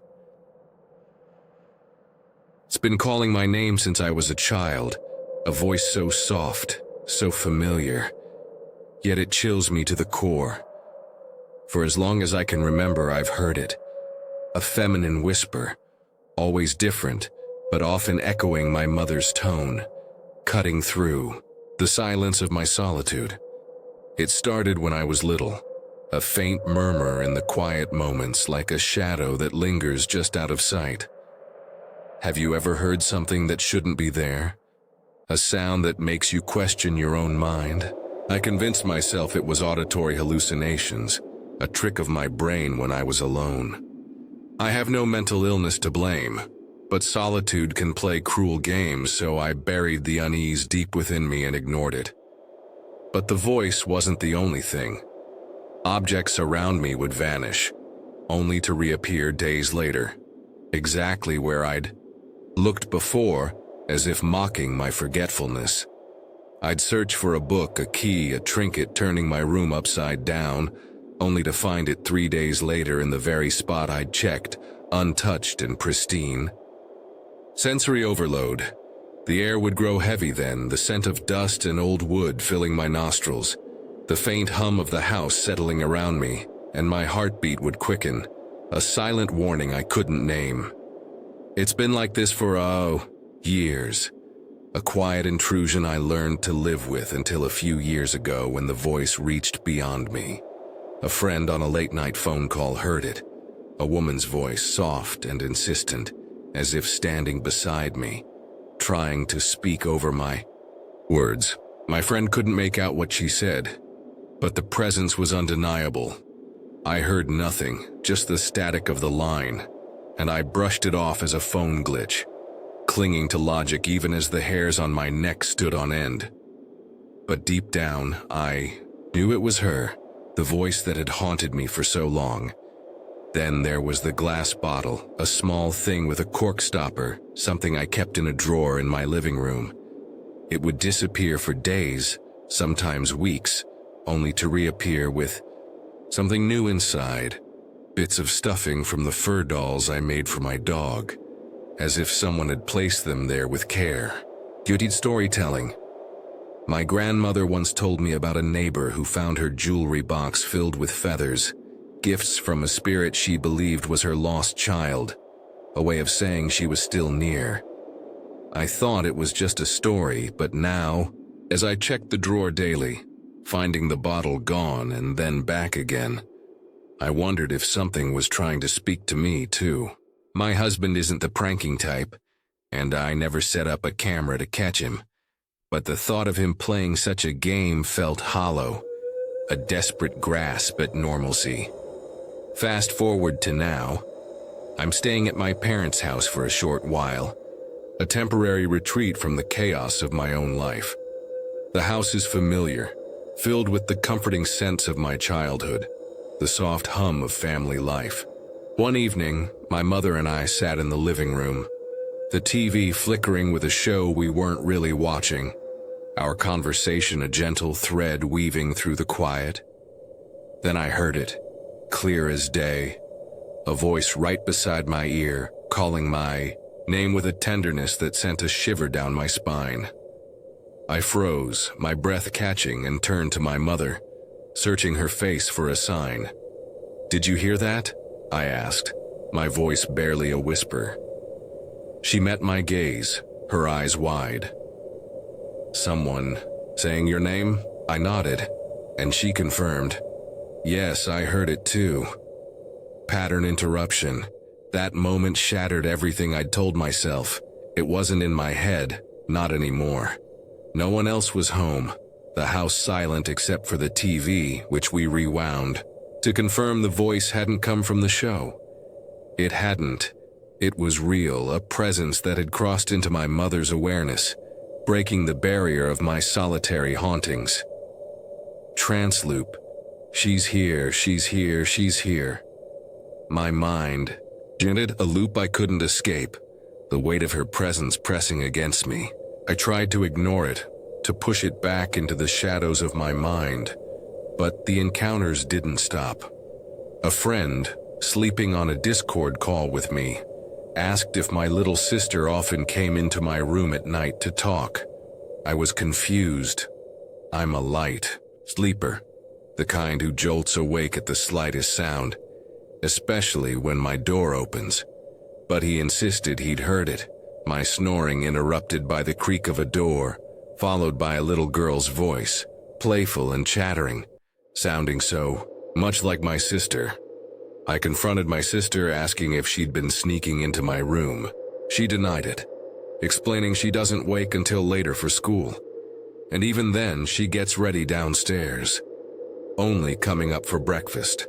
S1: It's been calling my name since I was a child, a voice so soft, so familiar, yet it chills me to the core. For as long as I can remember, I've heard it, a feminine whisper, always different, but often echoing my mother's tone, cutting through the silence of my solitude. It started when I was little, a faint murmur in the quiet moments, like a shadow that lingers just out of sight. Have you ever heard something that shouldn't be there? A sound that makes you question your own mind? I convinced myself it was auditory hallucinations, a trick of my brain when I was alone. I have no mental illness to blame, but solitude can play cruel games, so I buried the unease deep within me and ignored it. But the voice wasn't the only thing. Objects around me would vanish, only to reappear days later, exactly where I'd looked before, as if mocking my forgetfulness. I'd search for a book, a key, a trinket, turning my room upside down, only to find it 3 days later in the very spot I'd checked, untouched and pristine. Sensory overload. The air would grow heavy then, the scent of dust and old wood filling my nostrils, the faint hum of the house settling around me, and my heartbeat would quicken, a silent warning I couldn't name. It's been like this for, years. A quiet intrusion I learned to live with until a few years ago when the voice reached beyond me. A friend on a late-night phone call heard it, a woman's voice, soft and insistent, as if standing beside me, trying to speak over my words. My friend couldn't make out what she said, but the presence was undeniable. I heard nothing, just the static of the line, and I brushed it off as a phone glitch, clinging to logic even as the hairs on my neck stood on end. But deep down, I knew it was her, the voice that had haunted me for so long. Then there was the glass bottle, a small thing with a cork stopper, something I kept in a drawer in my living room. It would disappear for days, sometimes weeks, only to reappear with something new inside, bits of stuffing from the fur dolls I made for my dog, as if someone had placed them there with care. Good storytelling. My grandmother once told me about a neighbor who found her jewelry box filled with feathers, gifts from a spirit she believed was her lost child, a way of saying she was still near. I thought it was just a story, but now, as I checked the drawer daily, finding the bottle gone and then back again, I wondered if something was trying to speak to me too. My husband isn't the pranking type, and I never set up a camera to catch him, but the thought of him playing such a game felt hollow, a desperate grasp at normalcy. Fast forward to now, I'm staying at my parents' house for a short while, a temporary retreat from the chaos of my own life. The house is familiar, filled with the comforting sense of my childhood, the soft hum of family life. One evening, my mother and I sat in the living room, the TV flickering with a show we weren't really watching, our conversation a gentle thread weaving through the quiet. Then I heard it, clear as day, a voice right beside my ear, calling my name with a tenderness that sent a shiver down my spine. I froze, my breath catching, and turned to my mother, searching her face for a sign. "Did you hear that?" I asked, my voice barely a whisper. She met my gaze, her eyes wide. "Someone saying your name?" I nodded, and she confirmed. "Yes, I heard it too." Pattern interruption. That moment shattered everything I'd told myself. It wasn't in my head, not anymore. No one else was home, the house silent except for the TV, which we rewound, to confirm the voice hadn't come from the show. It hadn't. It was real, a presence that had crossed into my mother's awareness, breaking the barrier of my solitary hauntings. Trance loop. She's here, she's here, she's here. My mind jinted a loop I couldn't escape, the weight of her presence pressing against me. I tried to ignore it, to push it back into the shadows of my mind, but the encounters didn't stop. A friend, sleeping on a Discord call with me, asked if my little sister often came into my room at night to talk. I was confused. I'm a light sleeper, the kind who jolts awake at the slightest sound, especially when my door opens. but he insisted he'd heard it, my snoring interrupted by the creak of a door, followed by a little girl's voice, playful and chattering, sounding so much like my sister. I confronted my sister, asking if she'd been sneaking into my room. She denied it, explaining she doesn't wake until later for school, and even then she gets ready downstairs, only coming up for breakfast.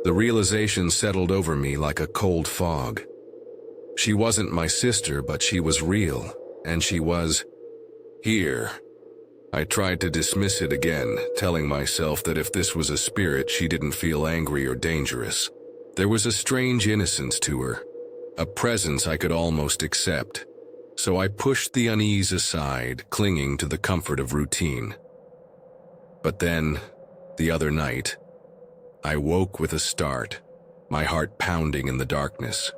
S1: The realization settled over me like a cold fog. She wasn't my sister, but she was real, and she was here. I tried to dismiss it again, telling myself that if this was a spirit, she didn't feel angry or dangerous. There was a strange innocence to her, a presence I could almost accept. So I pushed the unease aside, clinging to the comfort of routine. But then, the other night, I woke with a start, my heart pounding in the darkness.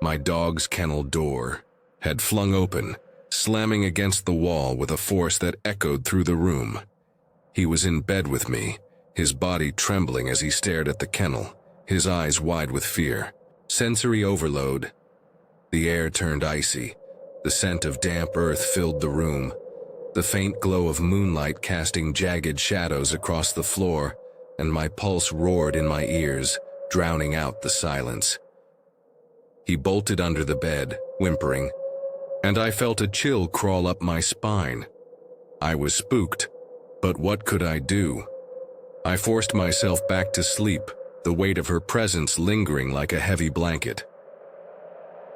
S1: My dog's kennel door had flung open, slamming against the wall with a force that echoed through the room. He was in bed with me, his body trembling as he stared at the kennel, his eyes wide with fear. Sensory overload. The air turned icy. The scent of damp earth filled the room, the faint glow of moonlight casting jagged shadows across the floor, and my pulse roared in my ears, drowning out the silence. He bolted under the bed, whimpering, and I felt a chill crawl up my spine. I was spooked, but what could I do? I forced myself back to sleep, the weight of her presence lingering like a heavy blanket.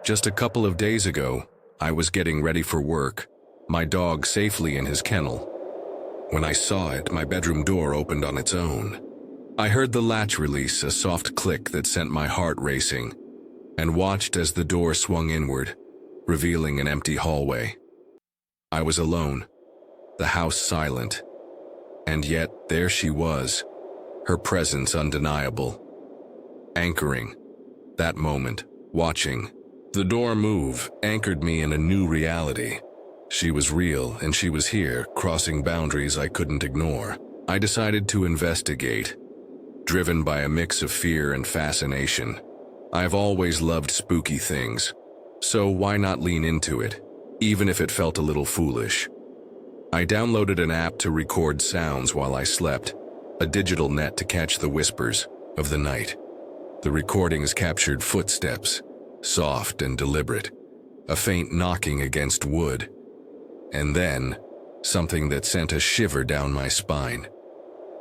S1: Just a couple of days ago, I was getting ready for work, my dog safely in his kennel. When I saw it, my bedroom door opened on its own. I heard the latch release, a soft click that sent my heart racing, and watched as the door swung inward, revealing an empty hallway. I was alone, the house silent, and yet there she was, her presence undeniable. Anchoring, that moment, watching. The door move anchored me in a new reality. She was real, and she was here, crossing boundaries I couldn't ignore. I decided to investigate, driven by a mix of fear and fascination. I've always loved spooky things, so why not lean into it, even if it felt a little foolish? I downloaded an app to record sounds while I slept, a digital net to catch the whispers of the night. The recordings captured footsteps, soft and deliberate, a faint knocking against wood, and then something that sent a shiver down my spine.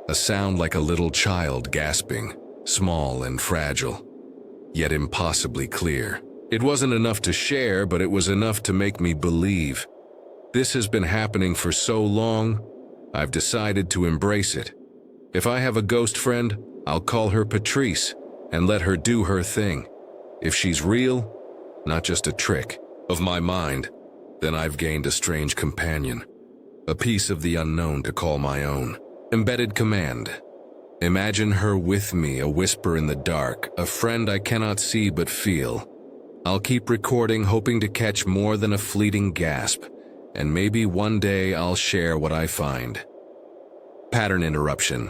S1: A sound like a little child gasping, small and fragile, yet impossibly clear. It wasn't enough to share, but it was enough to make me believe. This has been happening for so long, I've decided to embrace it. If I have a ghost friend, I'll call her Patrice and let her do her thing. If she's real, not just a trick of my mind, then I've gained a strange companion, a piece of the unknown to call my own. Embedded command. Imagine her with me, a whisper in the dark, a friend I cannot see but feel. I'll keep recording, hoping to catch more than a fleeting gasp, and maybe one day I'll share what I find. Pattern interruption.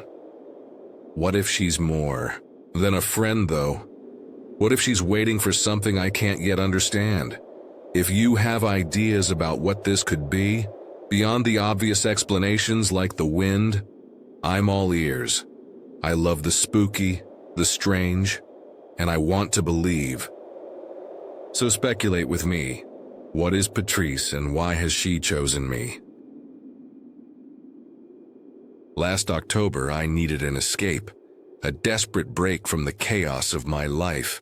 S1: What if she's more than a friend, though? What if she's waiting for something I can't yet understand? If you have ideas about what this could be, beyond the obvious explanations like the wind, I'm all ears. I love the spooky, the strange, and I want to believe. So speculate with me. What is Patrice and why has she chosen me? Last October, I needed an escape, a desperate break from the chaos of my life.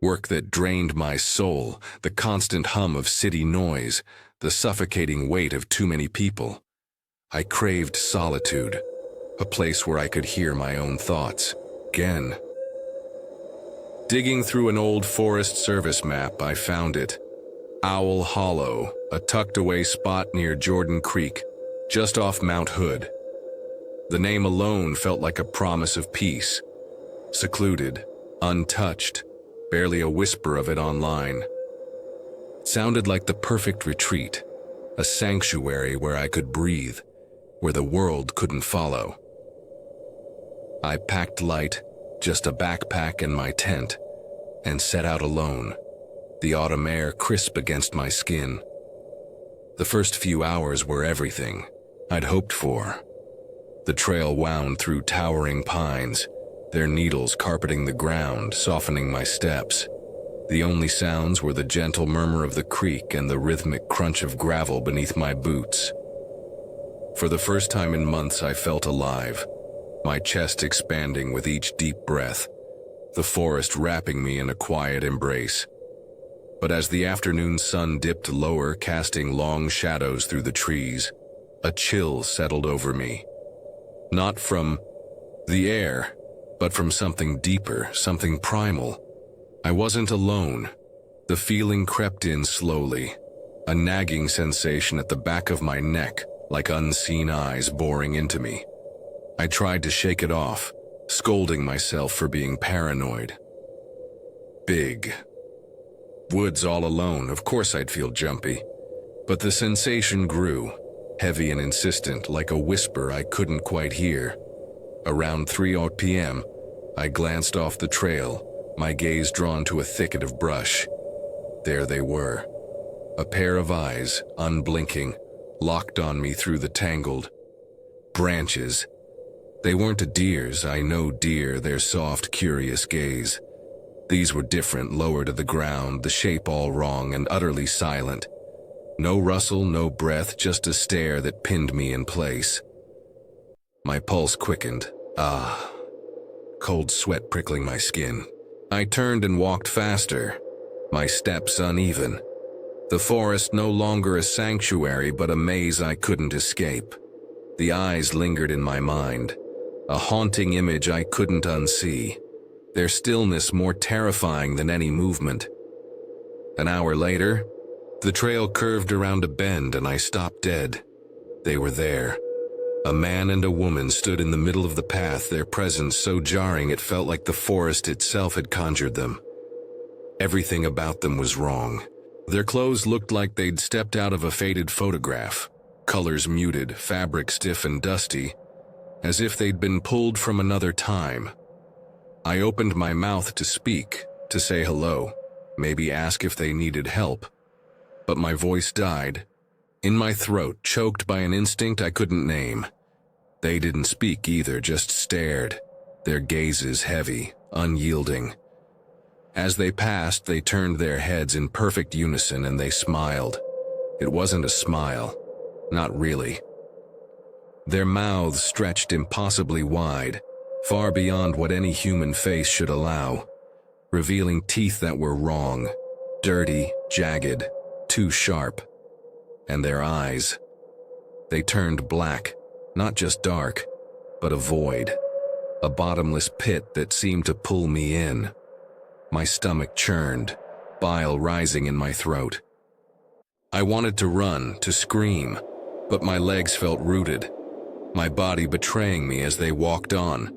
S1: Work that drained my soul, the constant hum of city noise, the suffocating weight of too many people. I craved solitude, a place where I could hear my own thoughts again. Digging through an old Forest Service map, I found it. Owl Hollow, a tucked-away spot near Jordan Creek, just off Mount Hood. The name alone felt like a promise of peace. Secluded, untouched, barely a whisper of it online. It sounded like the perfect retreat, a sanctuary where I could breathe, where the world couldn't follow. I packed light, just a backpack and my tent, and set out alone, the autumn air crisp against my skin. The first few hours were everything I'd hoped for. The trail wound through towering pines, their needles carpeting the ground, softening my steps. The only sounds were the gentle murmur of the creek and the rhythmic crunch of gravel beneath my boots. For the first time in months, I felt alive, my chest expanding with each deep breath, the forest wrapping me in a quiet embrace. But as the afternoon sun dipped lower, casting long shadows through the trees, a chill settled over me. Not from the air, but from something deeper, something primal. I wasn't alone. The feeling crept in slowly, a nagging sensation at the back of my neck, like unseen eyes boring into me. I tried to shake it off, scolding myself for being paranoid. Big. Woods all alone, of course I'd feel jumpy. But the sensation grew, heavy and insistent, like a whisper I couldn't quite hear. Around 3 p.m., I glanced off the trail, my gaze drawn to a thicket of brush. There they were, a pair of eyes, unblinking, locked on me through the tangled branches. They weren't a deer's, I know deer, their soft, curious gaze. These were different, lower to the ground, the shape all wrong and utterly silent. No rustle, no breath, just a stare that pinned me in place. My pulse quickened. Cold sweat prickling my skin. I turned and walked faster, my steps uneven. The forest no longer a sanctuary, but a maze I couldn't escape. The eyes lingered in my mind, a haunting image I couldn't unsee, their stillness more terrifying than any movement. An hour later, the trail curved around a bend and I stopped dead. They were there. A man and a woman stood in the middle of the path, their presence so jarring it felt like the forest itself had conjured them. Everything about them was wrong. Their clothes looked like they'd stepped out of a faded photograph, colors muted, fabric stiff and dusty, as if they'd been pulled from another time. I opened my mouth to speak, to say hello, maybe ask if they needed help. But my voice died, in my throat, choked by an instinct I couldn't name. They didn't speak either, just stared, their gazes heavy, unyielding. As they passed, they turned their heads in perfect unison and they smiled. It wasn't a smile, not really. Their mouths stretched impossibly wide, far beyond what any human face should allow, revealing teeth that were wrong, dirty, jagged, too sharp. And their eyes, they turned black, not just dark, but a void, a bottomless pit that seemed to pull me in. My stomach churned, bile rising in my throat. I wanted to run, to scream, but my legs felt rooted, my body betraying me as they walked on,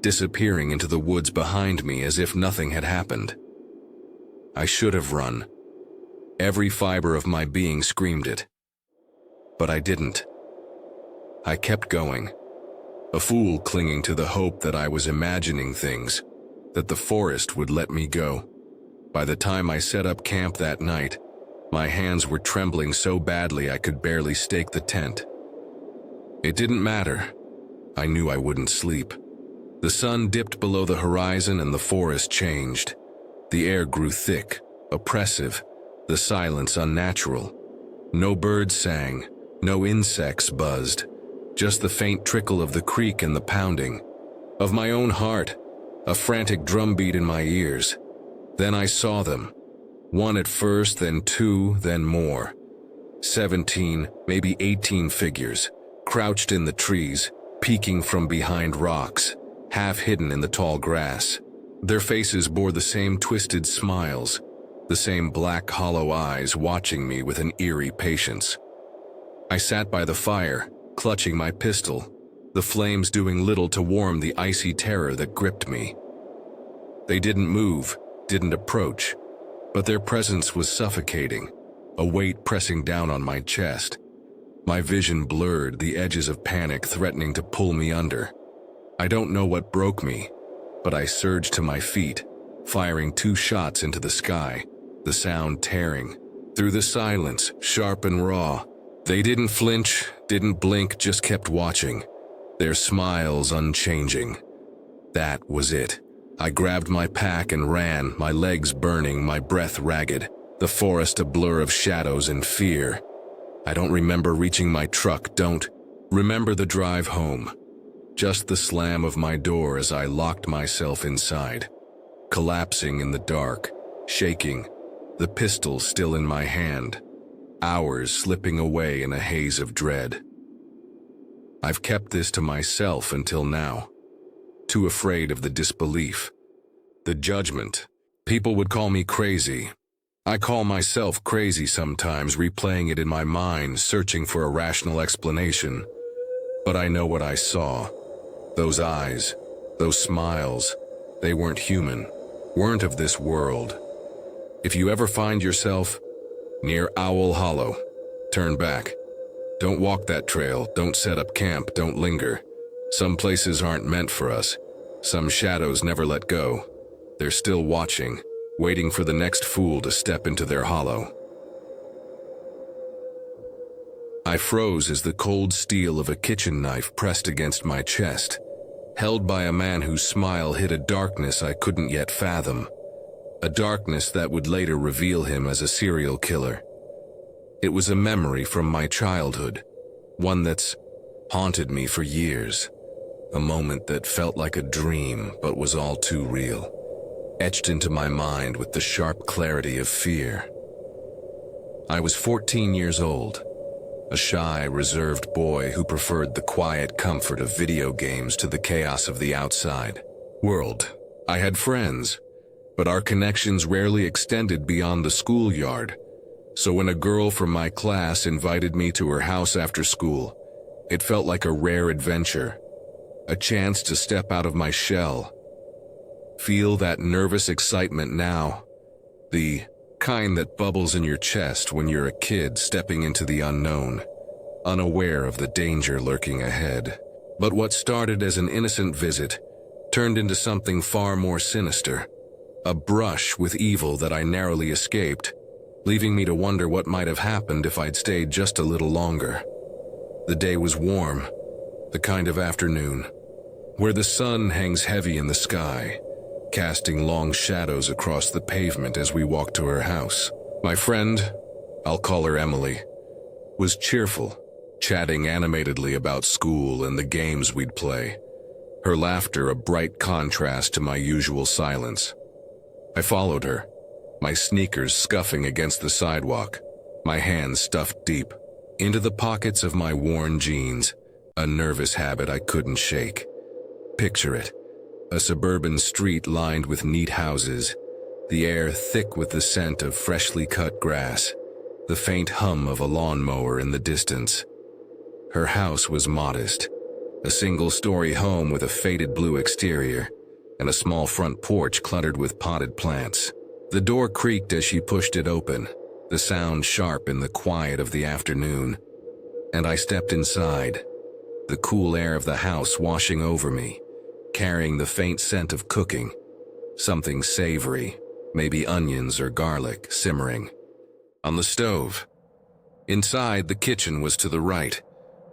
S1: disappearing into the woods behind me as if nothing had happened. I should have run. Every fiber of my being screamed it. But I didn't. I kept going, a fool clinging to the hope that I was imagining things, that the forest would let me go. By the time I set up camp that night, my hands were trembling so badly I could barely stake the tent. It didn't matter. I knew I wouldn't sleep. The sun dipped below the horizon and the forest changed. The air grew thick, oppressive, the silence unnatural. No birds sang, no insects buzzed, just the faint trickle of the creek and the pounding of my own heart, a frantic drumbeat in my ears. Then I saw them. One at first, then two, then more. 17, maybe 18 figures, crouched in the trees, peeking from behind rocks, half hidden in the tall grass. Their faces bore the same twisted smiles, the same black hollow eyes watching me with an eerie patience. I sat by the fire, clutching my pistol, the flames doing little to warm the icy terror that gripped me. They didn't move, didn't approach, but their presence was suffocating, a weight pressing down on my chest. My vision blurred, the edges of panic threatening to pull me under. I don't know what broke me, but I surged to my feet, firing 2 shots into the sky, the sound tearing through the silence, sharp and raw. They didn't flinch, didn't blink, just kept watching, their smiles unchanging. That was it. I grabbed my pack and ran, my legs burning, my breath ragged, the forest a blur of shadows and fear. I don't remember reaching my truck, don't remember the drive home. Just the slam of my door as I locked myself inside, collapsing in the dark, shaking, the pistol still in my hand, hours slipping away in a haze of dread. I've kept this to myself until now, too afraid of the disbelief, the judgment. People would call me crazy. I call myself crazy sometimes, replaying it in my mind, searching for a rational explanation. But I know what I saw. Those eyes, those smiles, they weren't human, weren't of this world. If you ever find yourself near Owl Hollow, turn back. Don't walk that trail, don't set up camp, don't linger. Some places aren't meant for us. Some shadows never let go. They're still watching, waiting for the next fool to step into their hollow. I froze as the cold steel of a kitchen knife pressed against my chest, held by a man whose smile hid a darkness I couldn't yet fathom, a darkness that would later reveal him as a serial killer. It was a memory from my childhood, one that's haunted me for years, a moment that felt like a dream but was all too real, etched into my mind with the sharp clarity of fear. I was 14 years old, a shy, reserved boy who preferred the quiet comfort of video games to the chaos of the outside world. I had friends, but our connections rarely extended beyond the schoolyard. So when a girl from my class invited me to her house after school, it felt like a rare adventure, a chance to step out of my shell. Feel that nervous excitement now, the kind that bubbles in your chest when you're a kid stepping into the unknown, unaware of the danger lurking ahead. But what started as an innocent visit turned into something far more sinister, a brush with evil that I narrowly escaped, leaving me to wonder what might have happened if I'd stayed just a little longer. The day was warm, the kind of afternoon where the sun hangs heavy in the sky, casting long shadows across the pavement as we walked to her house. My friend, I'll call her Emily, was cheerful, chatting animatedly about school and the games we'd play, her laughter a bright contrast to my usual silence. I followed her, my sneakers scuffing against the sidewalk, my hands stuffed deep into the pockets of my worn jeans, a nervous habit I couldn't shake. Picture it. A suburban street lined with neat houses, the air thick with the scent of freshly cut grass, the faint hum of a lawnmower in the distance. Her house was modest, a single-story home with a faded blue exterior and a small front porch cluttered with potted plants. The door creaked as she pushed it open, the sound sharp in the quiet of the afternoon, and I stepped inside, the cool air of the house washing over me, carrying the faint scent of cooking, something savory, maybe onions or garlic, simmering on the stove. Inside, the kitchen was to the right,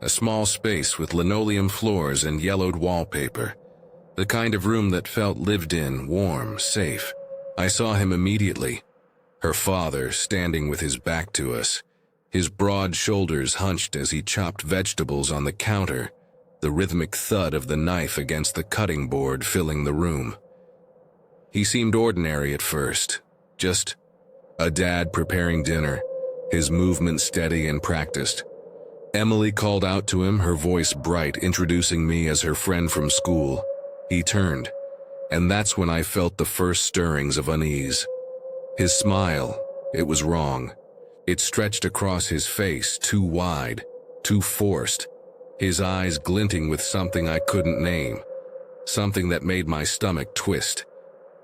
S1: a small space with linoleum floors and yellowed wallpaper, the kind of room that felt lived in, warm, safe. I saw him immediately, her father standing with his back to us, his broad shoulders hunched as he chopped vegetables on the counter, the rhythmic thud of the knife against the cutting board filling the room. He seemed ordinary at first, just a dad preparing dinner, his movement steady and practiced. Emily called out to him, her voice bright, introducing me as her friend from school. He turned, and that's when I felt the first stirrings of unease. His smile, it was wrong. It stretched across his face, too wide, too forced, his eyes glinting with something I couldn't name, something that made my stomach twist.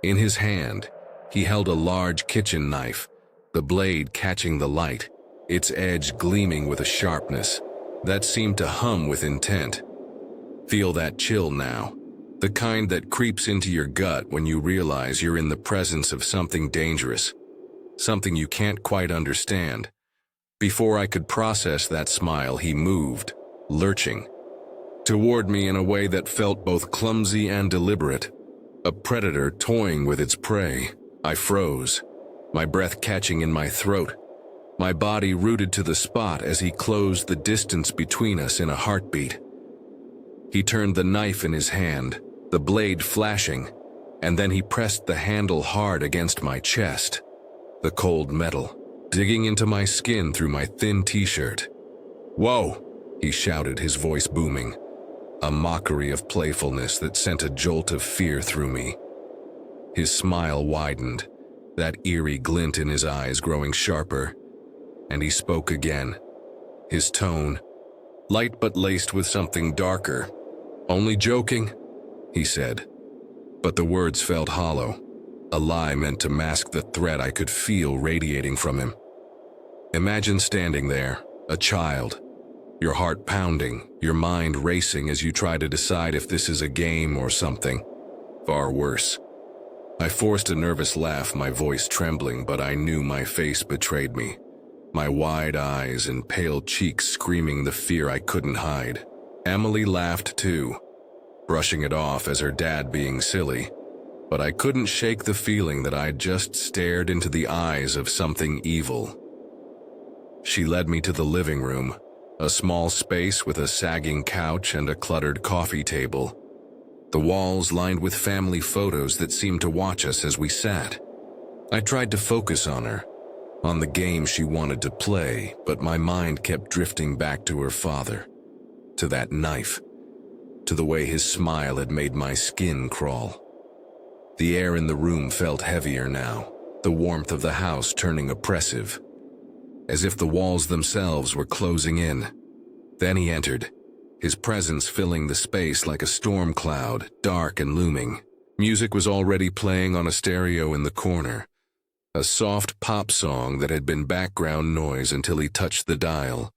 S1: In his hand, he held a large kitchen knife, the blade catching the light, its edge gleaming with a sharpness that seemed to hum with intent. Feel that chill now, the kind that creeps into your gut when you realize you're in the presence of something dangerous, something you can't quite understand. Before I could process that smile, he moved, lurching, toward me in a way that felt both clumsy and deliberate. A predator toying with its prey. I froze, my breath catching in my throat, my body rooted to the spot as he closed the distance between us in a heartbeat. He turned the knife in his hand, the blade flashing, and then he pressed the handle hard against my chest. The cold metal, digging into my skin through my thin t-shirt. "Whoa!" he shouted, his voice booming, a mockery of playfulness that sent a jolt of fear through me. His smile widened, that eerie glint in his eyes growing sharper, and he spoke again. His tone, light but laced with something darker. "Only joking," he said. But the words felt hollow, a lie meant to mask the threat I could feel radiating from him. Imagine standing there, a child, your heart pounding, your mind racing as you try to decide if this is a game or something far worse. I forced a nervous laugh, my voice trembling, but I knew my face betrayed me, my wide eyes and pale cheeks screaming the fear I couldn't hide. Emily laughed too, brushing it off as her dad being silly, but I couldn't shake the feeling that I'd just stared into the eyes of something evil. She led me to the living room, a small space with a sagging couch and a cluttered coffee table. The walls lined with family photos that seemed to watch us as we sat. I tried to focus on her, on the game she wanted to play, but my mind kept drifting back to her father, to that knife, to the way his smile had made my skin crawl. The air in the room felt heavier now, the warmth of the house turning oppressive, as if the walls themselves were closing in. Then he entered, his presence filling the space like a storm cloud, dark and looming. Music was already playing on a stereo in the corner, a soft pop song that had been background noise until he touched the dial.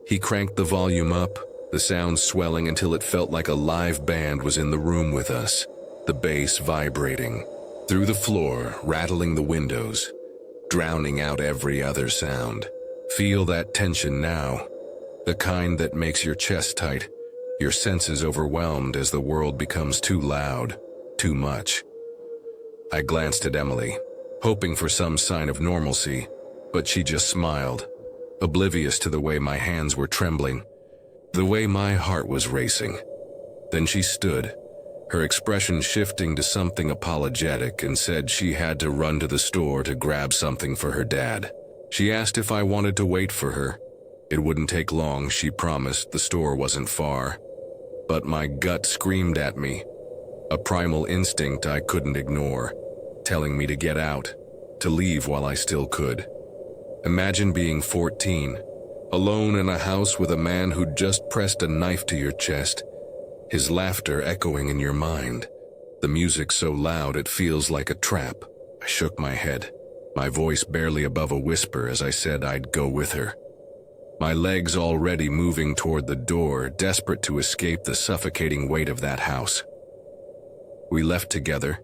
S1: He cranked the volume up, the sound swelling until it felt like a live band was in the room with us, the bass vibrating through the floor, rattling the windows, drowning out every other sound. Feel that tension now, the kind that makes your chest tight, your senses overwhelmed as the world becomes too loud, too much. I glanced at Emily, hoping for some sign of normalcy, but she just smiled, oblivious to the way my hands were trembling, the way my heart was racing. Then she stood, her expression shifting to something apologetic, and said she had to run to the store to grab something for her dad. She asked if I wanted to wait for her. It wouldn't take long, she promised, the store wasn't far. But my gut screamed at me, a primal instinct I couldn't ignore, telling me to get out, to leave while I still could. Imagine being 14, alone in a house with a man who'd just pressed a knife to your chest, his laughter echoing in your mind, the music so loud it feels like a trap. I shook my head, my voice barely above a whisper as I said I'd go with her. My legs already moving toward the door, desperate to escape the suffocating weight of that house. We left together,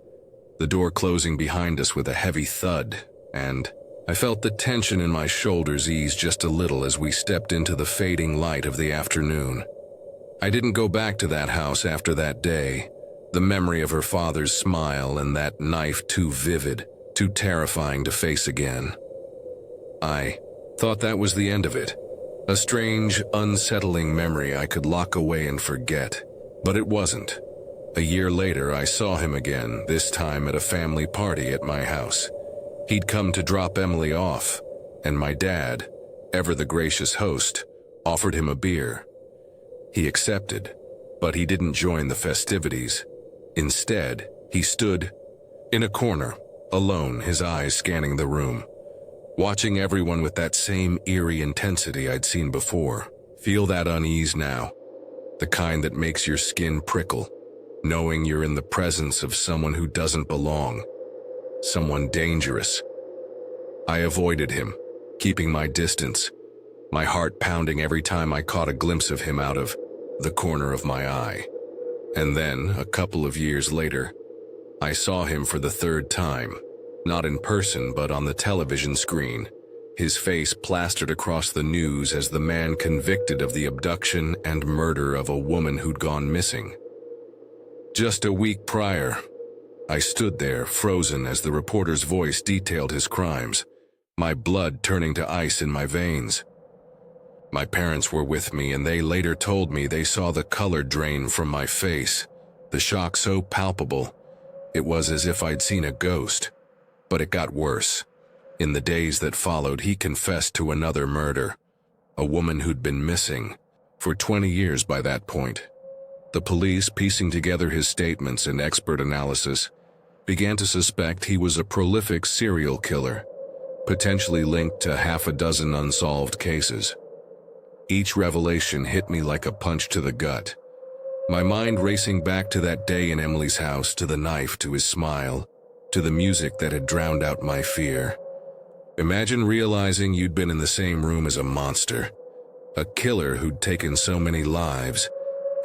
S1: the door closing behind us with a heavy thud, and I felt the tension in my shoulders ease just a little as we stepped into the fading light of the afternoon. I didn't go back to that house after that day, the memory of her father's smile and that knife too vivid, too terrifying to face again. I thought that was the end of it. A strange, unsettling memory I could lock away and forget, but it wasn't. A year later, I saw him again, this time at a family party at my house. He'd come to drop Emily off, and my dad, ever the gracious host, offered him a beer. He accepted, but he didn't join the festivities. Instead, he stood in a corner, alone, his eyes scanning the room, watching everyone with that same eerie intensity I'd seen before. Feel that unease now, the kind that makes your skin prickle, knowing you're in the presence of someone who doesn't belong, someone dangerous. I avoided him, keeping my distance, my heart pounding every time I caught a glimpse of him out of the corner of my eye. And then, a couple of years later, I saw him for the third time, Not in person, but on the television screen. His face plastered across the news as the man convicted of the abduction and murder of a woman who'd gone missing. Just a week prior, I stood there, frozen, as the reporter's voice detailed his crimes, my blood turning to ice in my veins. My parents were with me, and they later told me they saw the color drain from my face, the shock so palpable, it was as if I'd seen a ghost. But it got worse. In the days that followed, he confessed to another murder, a woman who'd been missing for 20 years by that point. The police, piecing together his statements and expert analysis, began to suspect he was a prolific serial killer, potentially linked to half a dozen unsolved cases. Each revelation hit me like a punch to the gut, my mind racing back to that day in Emily's house, to the knife, to his smile, to the music that had drowned out my fear. Imagine realizing you'd been in the same room as a monster, a killer who'd taken so many lives,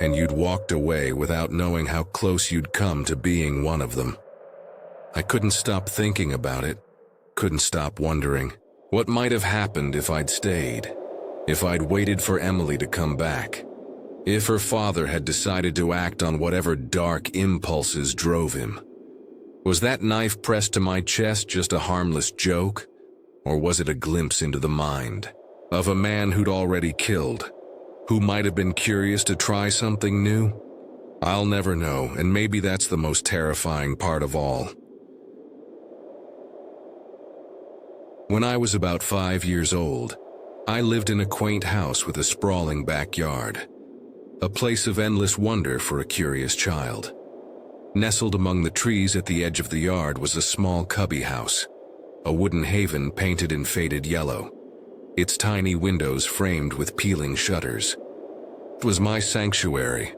S1: and you'd walked away without knowing how close you'd come to being one of them. I couldn't stop thinking about it, couldn't stop wondering what might have happened if I'd stayed, if I'd waited for Emily to come back, if her father had decided to act on whatever dark impulses drove him. Was that knife pressed to my chest just a harmless joke, or was it a glimpse into the mind of a man who'd already killed, who might have been curious to try something new? I'll never know, and maybe that's the most terrifying part of all. When I was about 5 years old, I lived in a quaint house with a sprawling backyard, a place of endless wonder for a curious child. Nestled among the trees at the edge of the yard was a small cubby house, a wooden haven painted in faded yellow, its tiny windows framed with peeling shutters. It was my sanctuary,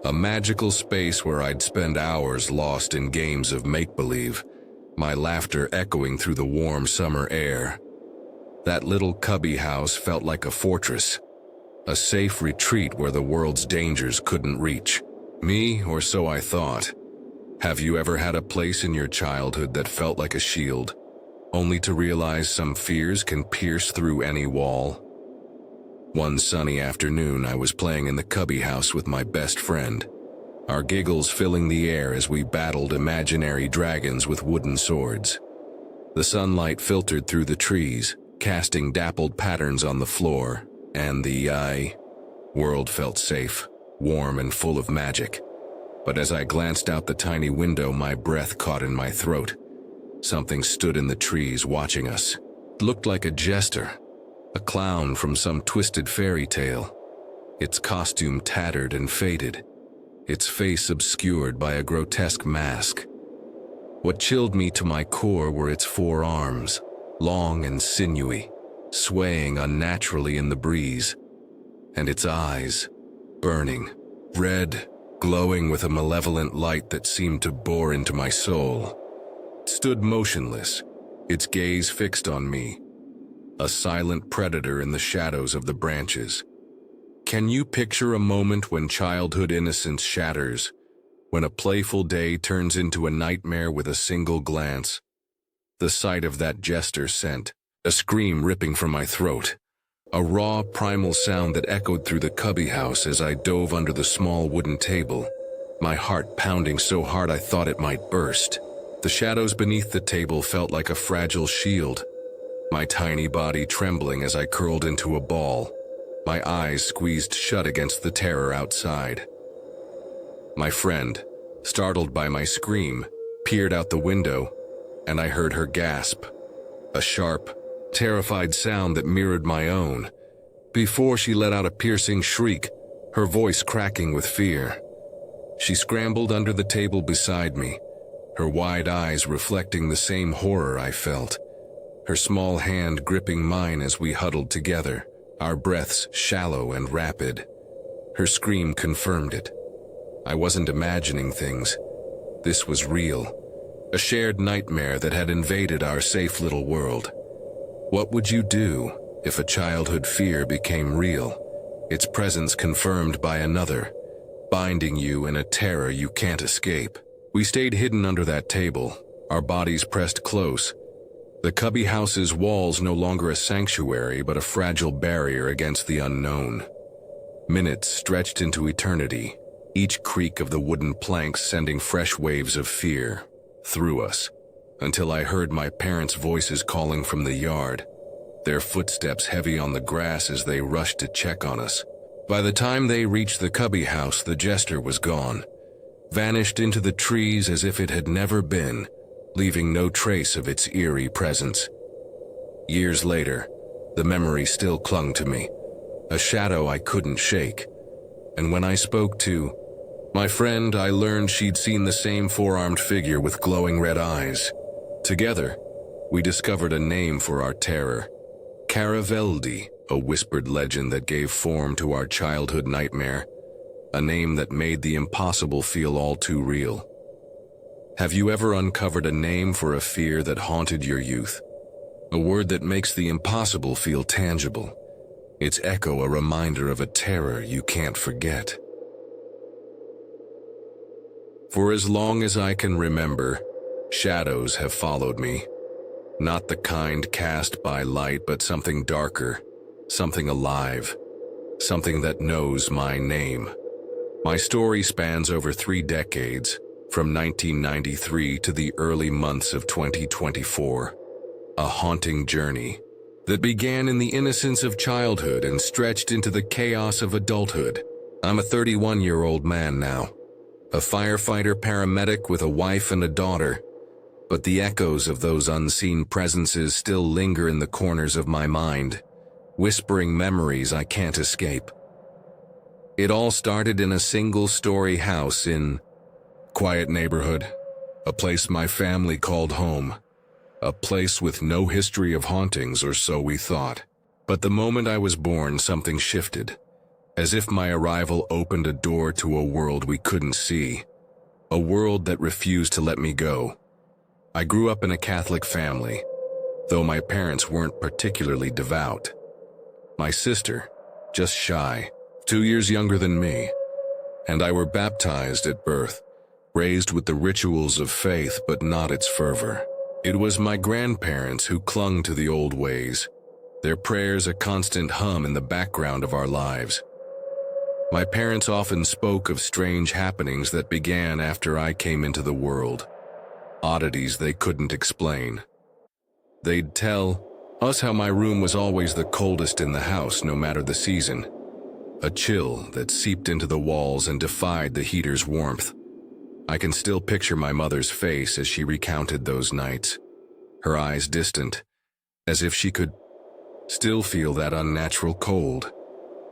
S1: a magical space where I'd spend hours lost in games of make-believe, my laughter echoing through the warm summer air. That little cubby house felt like a fortress, a safe retreat where the world's dangers couldn't reach me, or so I thought. Have you ever had a place in your childhood that felt like a shield, only to realize some fears can pierce through any wall? One sunny afternoon, I was playing in the cubby house with my best friend, our giggles filling the air as we battled imaginary dragons with wooden swords. The sunlight filtered through the trees, casting dappled patterns on the floor, and the world felt safe, warm and full of magic. But as I glanced out the tiny window, my breath caught in my throat. Something stood in the trees watching us. It looked like a jester, a clown from some twisted fairy tale, its costume tattered and faded, its face obscured by a grotesque mask. What chilled me to my core were its 4 arms, long and sinewy, swaying unnaturally in the breeze, and its eyes, burning, red, glowing with a malevolent light that seemed to bore into my soul. It stood motionless, its gaze fixed on me, a silent predator in the shadows of the branches. Can you picture a moment when childhood innocence shatters, when a playful day turns into a nightmare with a single glance? The sight of that jester sent a scream ripping from my throat, a raw, primal sound that echoed through the cubby house as I dove under the small wooden table, my heart pounding so hard I thought it might burst. The shadows beneath the table felt like a fragile shield, my tiny body trembling as I curled into a ball, my eyes squeezed shut against the terror outside. My friend, startled by my scream, peered out the window, and I heard her gasp, a sharp, terrified sound that mirrored my own, before she let out a piercing shriek, her voice cracking with fear. She scrambled under the table beside me, her wide eyes reflecting the same horror I felt, her small hand gripping mine as we huddled together, our breaths shallow and rapid. Her scream confirmed it. I wasn't imagining things. This was real, a shared nightmare that had invaded our safe little world. What would you do if a childhood fear became real, its presence confirmed by another, binding you in a terror you can't escape? We stayed hidden under that table, our bodies pressed close. The cubby house's walls no longer a sanctuary but a fragile barrier against the unknown. Minutes stretched into eternity, each creak of the wooden planks sending fresh waves of fear through us, until I heard my parents' voices calling from the yard, their footsteps heavy on the grass as they rushed to check on us. By the time they reached the cubby house, the jester was gone, vanished into the trees as if it had never been, leaving no trace of its eerie presence. Years later, the memory still clung to me, a shadow I couldn't shake. And when I spoke to my friend, I learned she'd seen the same four-armed figure with glowing red eyes. Together, we discovered a name for our terror. Caraveldi, a whispered legend that gave form to our childhood nightmare, a name that made the impossible feel all too real. Have you ever uncovered a name for a fear that haunted your youth? A word that makes the impossible feel tangible. Its echo a reminder of a terror you can't forget. For as long as I can remember, shadows have followed me. Not the kind cast by light, but something darker, something alive, something that knows my name. My story spans over 3 decades, from 1993 to the early months of 2024. A haunting journey that began in the innocence of childhood and stretched into the chaos of adulthood. I'm a 31-year-old man now, a firefighter paramedic with a wife and a daughter, but the echoes of those unseen presences still linger in the corners of my mind, whispering memories I can't escape. It all started in a single-story house in quiet neighborhood, a place my family called home, a place with no history of hauntings, or so we thought. But the moment I was born, something shifted, as if my arrival opened a door to a world we couldn't see, a world that refused to let me go. I grew up in a Catholic family, though my parents weren't particularly devout. My sister, just shy, 2 years younger than me, and I were baptized at birth, raised with the rituals of faith but not its fervor. It was my grandparents who clung to the old ways, their prayers a constant hum in the background of our lives. My parents often spoke of strange happenings that began after I came into the world, oddities they couldn't explain. They'd tell us how my room was always the coldest in the house no matter the season, a chill that seeped into the walls and defied the heater's warmth. I can still picture my mother's face as she recounted those nights, her eyes distant, as if she could still feel that unnatural cold.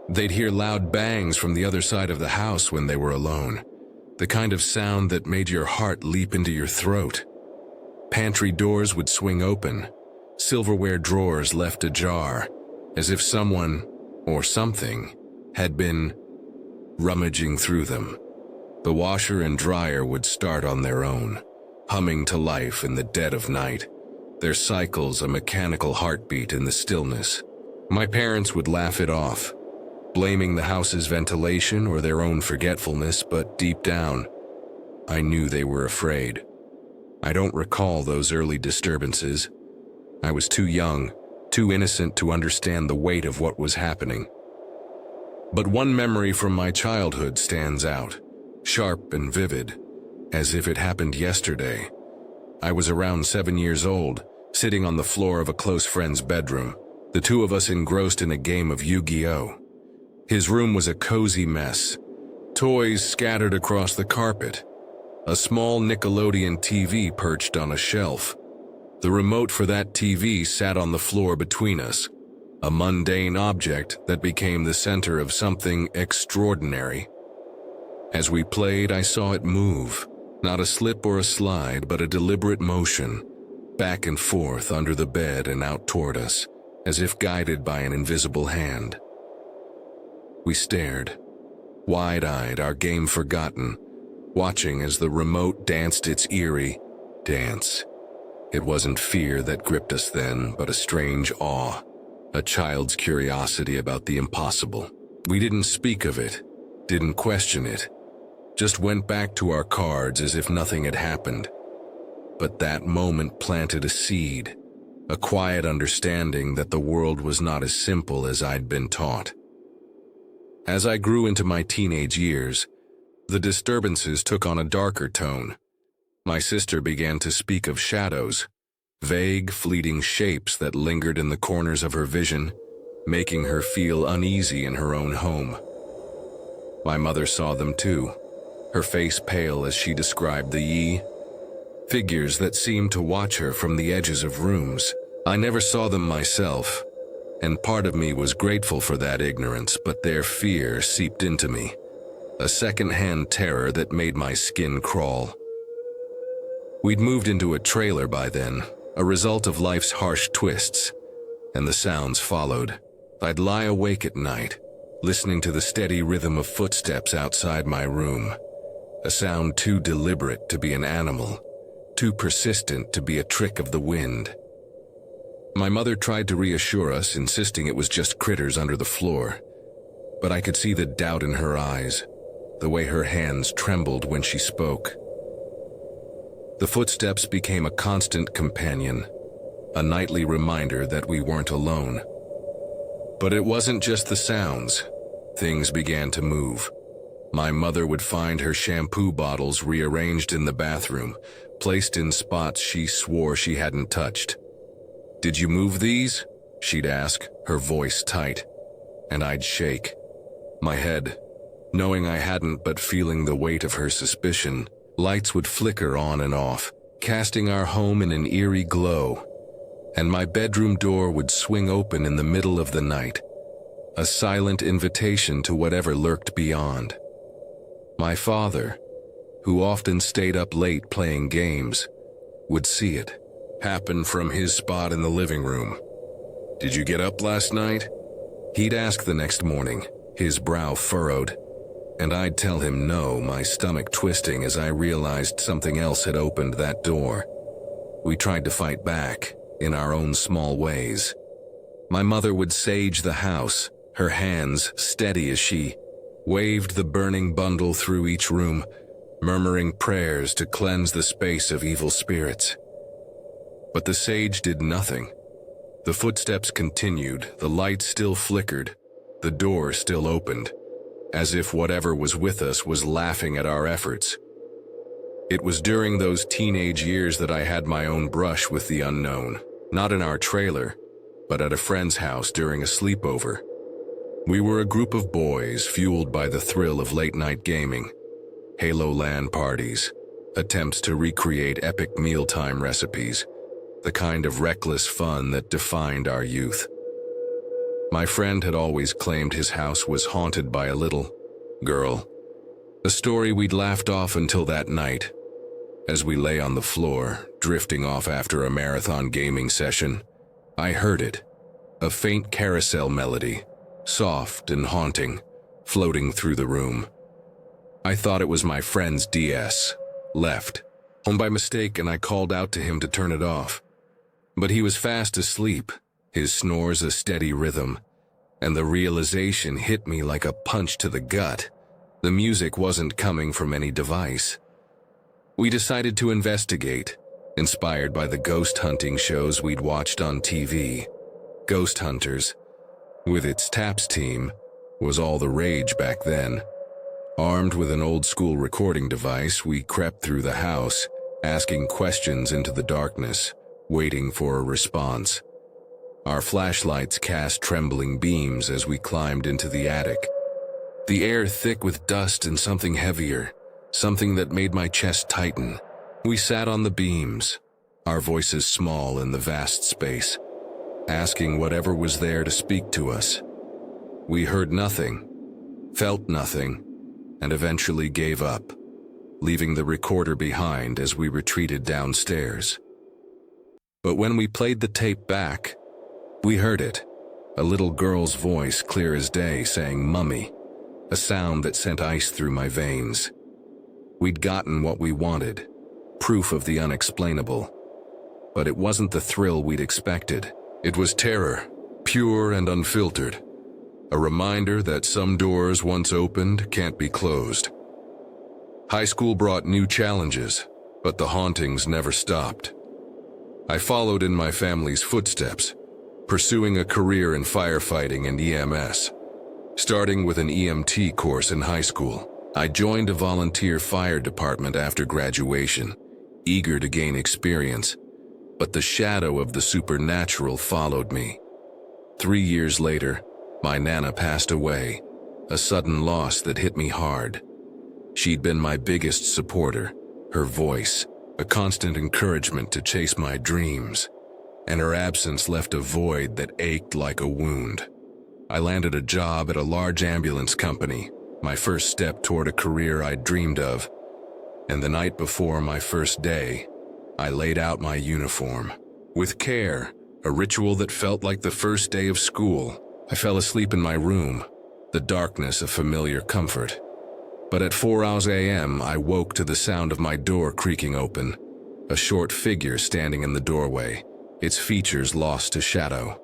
S1: They'd hear loud bangs from the other side of the house when they were alone, the kind of sound that made your heart leap into your throat. Pantry doors would swing open, silverware drawers left ajar, as if someone, or something, had been rummaging through them. The washer and dryer would start on their own, humming to life in the dead of night, their cycles a mechanical heartbeat in the stillness. My parents would laugh it off, blaming the house's ventilation or their own forgetfulness, but deep down, I knew they were afraid. I don't recall those early disturbances. I was too young, too innocent to understand the weight of what was happening. But one memory from my childhood stands out, sharp and vivid, as if it happened yesterday. I was around 7 years old, sitting on the floor of a close friend's bedroom, the two of us engrossed in a game of Yu-Gi-Oh! His room was a cozy mess, toys scattered across the carpet, a small Nickelodeon TV perched on a shelf. The remote for that TV sat on the floor between us, a mundane object that became the center of something extraordinary. As we played, I saw it move, not a slip or a slide, but a deliberate motion, back and forth under the bed and out toward us, as if guided by an invisible hand. We stared, wide-eyed, our game forgotten, watching as the remote danced its eerie dance. It wasn't fear that gripped us then, but a strange awe, a child's curiosity about the impossible. We didn't speak of it, didn't question it, just went back to our cards as if nothing had happened. But that moment planted a seed, a quiet understanding that the world was not as simple as I'd been taught. As I grew into my teenage years, the disturbances took on a darker tone. My sister began to speak of shadows, vague, fleeting shapes that lingered in the corners of her vision, making her feel uneasy in her own home. My mother saw them too, her face pale as she described the figures that seemed to watch her from the edges of rooms. I never saw them myself, and part of me was grateful for that ignorance, but their fear seeped into me, a second-hand terror that made my skin crawl. We'd moved into a trailer by then, a result of life's harsh twists, and the sounds followed. I'd lie awake at night, listening to the steady rhythm of footsteps outside my room, a sound too deliberate to be an animal, too persistent to be a trick of the wind. My mother tried to reassure us, insisting it was just critters under the floor, but I could see the doubt in her eyes, the way her hands trembled when she spoke. The footsteps became a constant companion, a nightly reminder that we weren't alone. But it wasn't just the sounds. Things began to move. My mother would find her shampoo bottles rearranged in the bathroom, placed in spots she swore she hadn't touched. "Did you move these?" she'd ask, her voice tight, and I'd shake. My head, knowing I hadn't but feeling the weight of her suspicion. Lights would flicker on and off, casting our home in an eerie glow, and my bedroom door would swing open in the middle of the night, a silent invitation to whatever lurked beyond. My father, who often stayed up late playing games, would see it happen from his spot in the living room. "Did you get up last night?" He'd ask the next morning, his brow furrowed, and I'd tell him no, my stomach twisting as I realized something else had opened that door. We tried to fight back, in our own small ways. My mother would sage the house, her hands steady as she waved the burning bundle through each room, murmuring prayers to cleanse the space of evil spirits. But the sage did nothing. The footsteps continued, the light still flickered, the door still opened, as if whatever was with us was laughing at our efforts. It was during those teenage years that I had my own brush with the unknown, not in our trailer, but at a friend's house during a sleepover. We were a group of boys fueled by the thrill of late-night gaming, Halo LAN parties, attempts to recreate epic mealtime recipes, the kind of reckless fun that defined our youth. My friend had always claimed his house was haunted by a little girl, a story we'd laughed off until that night. As we lay on the floor, drifting off after a marathon gaming session, I heard it, a faint carousel melody, soft and haunting, floating through the room. I thought it was my friend's DS, left home by mistake, and I called out to him to turn it off. But he was fast asleep, his snores a steady rhythm, and the realization hit me like a punch to the gut. The music wasn't coming from any device. We decided to investigate, inspired by the ghost hunting shows we'd watched on TV. Ghost Hunters, with its TAPS team, was all the rage back then. Armed with an old-school recording device, we crept through the house, asking questions into the darkness, waiting for a response. Our flashlights cast trembling beams as we climbed into the attic. The air thick with dust and something heavier, something that made my chest tighten. We sat on the beams, our voices small in the vast space, asking whatever was there to speak to us. We heard nothing, felt nothing, and eventually gave up, leaving the recorder behind as we retreated downstairs. But when we played the tape back, we heard it, a little girl's voice clear as day saying "Mummy," a sound that sent ice through my veins. We'd gotten what we wanted, proof of the unexplainable. But it wasn't the thrill we'd expected. It was terror, pure and unfiltered. A reminder that some doors once opened can't be closed. High school brought new challenges, But the hauntings never stopped. I followed in my family's footsteps, pursuing a career in firefighting and EMS. Starting with an EMT course in high school, I joined a volunteer fire department after graduation, eager to gain experience, but the shadow of the supernatural followed me. 3 years later, my Nana passed away, a sudden loss that hit me hard. She'd been my biggest supporter, her voice, a constant encouragement to chase my dreams, and her absence left a void that ached like a wound. I landed a job at a large ambulance company, my first step toward a career I'd dreamed of. And the night before my first day, I laid out my uniform. With care, a ritual that felt like the first day of school, I fell asleep in my room, the darkness a familiar comfort. But at 4 a.m., I woke to the sound of my door creaking open, a short figure standing in the doorway, its features lost to shadow.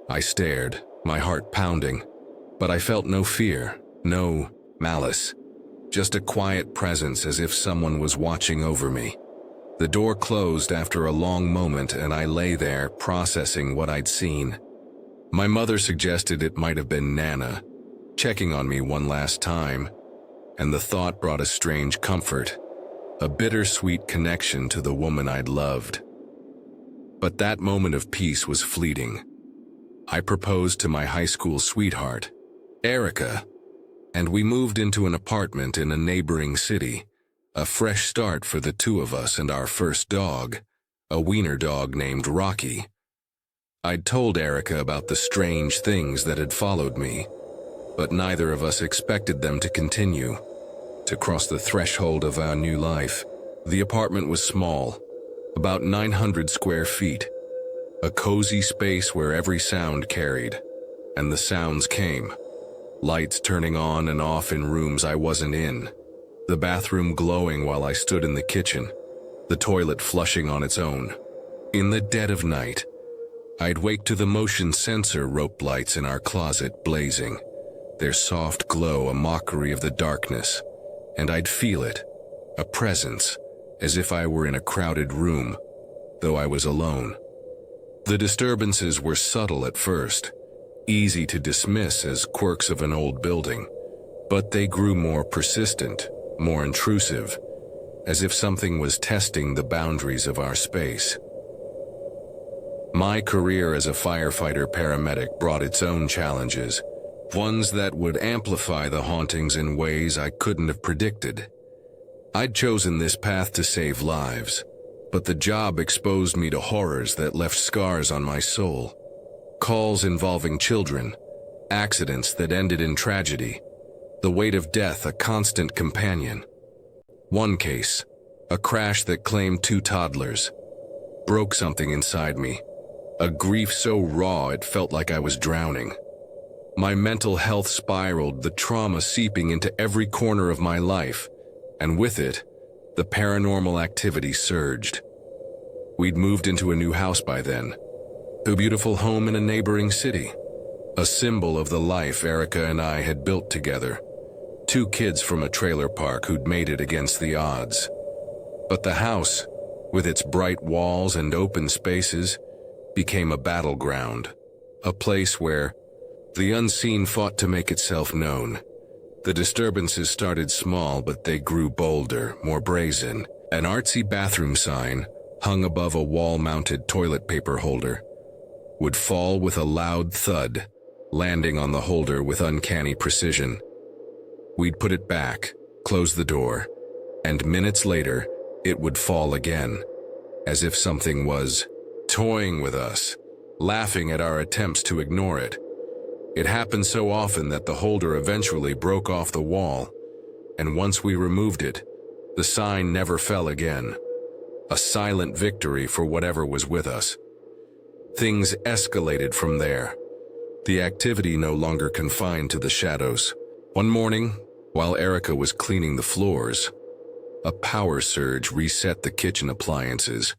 S1: I stared, my heart pounding, but I felt no fear, no malice, just a quiet presence as if someone was watching over me. The door closed after a long moment and I lay there processing what I'd seen. My mother suggested it might have been Nana, checking on me one last time, and the thought brought a strange comfort, a bittersweet connection to the woman I'd loved. But that moment of peace was fleeting. I proposed to my high school sweetheart, Erica, and we moved into an apartment in a neighboring city, a fresh start for the two of us and our first dog, a wiener dog named Rocky. I'd told Erica about the strange things that had followed me, but neither of us expected them to continue, to cross the threshold of our new life. The apartment was small, about 900 square feet, a cozy space where every sound carried, and the sounds came. Lights turning on and off in rooms I wasn't in, the bathroom glowing while I stood in the kitchen, the toilet flushing on its own. In the dead of night, I'd wake to the motion sensor rope lights in our closet blazing, their soft glow a mockery of the darkness, and I'd feel it, a presence, as if I were in a crowded room, though I was alone. The disturbances were subtle at first, easy to dismiss as quirks of an old building, but they grew more persistent, more intrusive, as if something was testing the boundaries of our space. My career as a firefighter-paramedic brought its own challenges, ones that would amplify the hauntings in ways I couldn't have predicted. I'd chosen this path to save lives, but the job exposed me to horrors that left scars on my soul. Calls involving children, accidents that ended in tragedy, the weight of death a constant companion. One case, a crash that claimed 2 toddlers, broke something inside me, a grief so raw it felt like I was drowning. My mental health spiraled, the trauma seeping into every corner of my life, and with it, the paranormal activity surged. We'd moved into a new house by then, a beautiful home in a neighboring city, a symbol of the life Erica and I had built together, 2 kids from a trailer park who'd made it against the odds. But the house, with its bright walls and open spaces, became a battleground, a place where the unseen fought to make itself known. The disturbances started small, but they grew bolder, more brazen. An artsy bathroom sign, hung above a wall-mounted toilet paper holder, would fall with a loud thud, landing on the holder with uncanny precision. We'd put it back, close the door, and minutes later, it would fall again, as if something was toying with us, laughing at our attempts to ignore it. It happened so often that the holder eventually broke off the wall, and once we removed it, the sign never fell again. A silent victory for whatever was with us. Things escalated from there. The activity no longer confined to the shadows. One morning, while Erica was cleaning the floors, a power surge reset the kitchen appliances,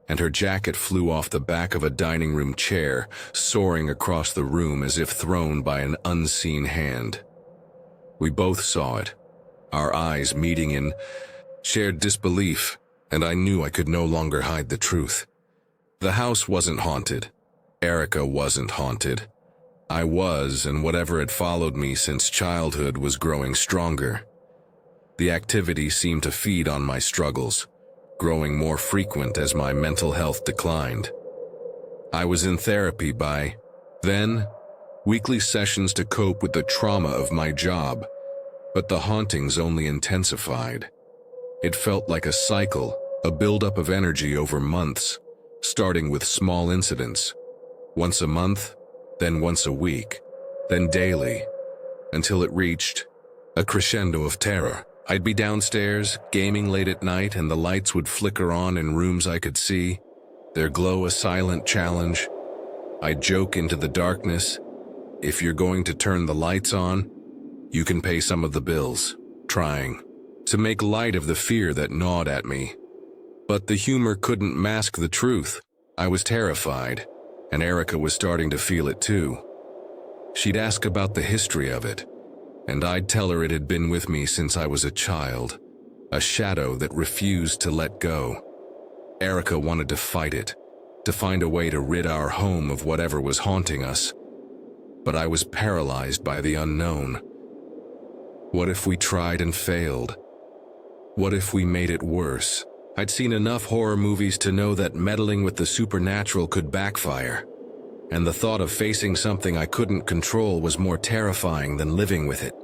S1: and her jacket flew off the back of a dining room chair, soaring across the room as if thrown by an unseen hand. We both saw it, our eyes meeting in shared disbelief. and I knew I could no longer hide the truth. The house wasn't haunted. Erica wasn't haunted. I was, and whatever had followed me since childhood was growing stronger. The activity seemed to feed on my struggles, growing more frequent as my mental health declined. I was in therapy by then, weekly sessions to cope with the trauma of my job, but the hauntings only intensified. It felt like a cycle, a buildup of energy over months, starting with small incidents. Once a month, then once a week, then daily, until it reached a crescendo of terror. I'd be downstairs, gaming late at night, and the lights would flicker on in rooms I could see, their glow a silent challenge. I'd joke into the darkness, "If you're going to turn the lights on, you can pay some of the bills," trying to make light of the fear that gnawed at me. But the humor couldn't mask the truth. I was terrified, and Erica was starting to feel it too. She'd ask about the history of it, and I'd tell her it had been with me since I was a child, a shadow that refused to let go. Erica wanted to fight it, to find a way to rid our home of whatever was haunting us. But I was paralyzed by the unknown. What if we tried and failed? What if we made it worse? I'd seen enough horror movies to know that meddling with the supernatural could backfire, and the thought of facing something I couldn't control was more terrifying than living with it.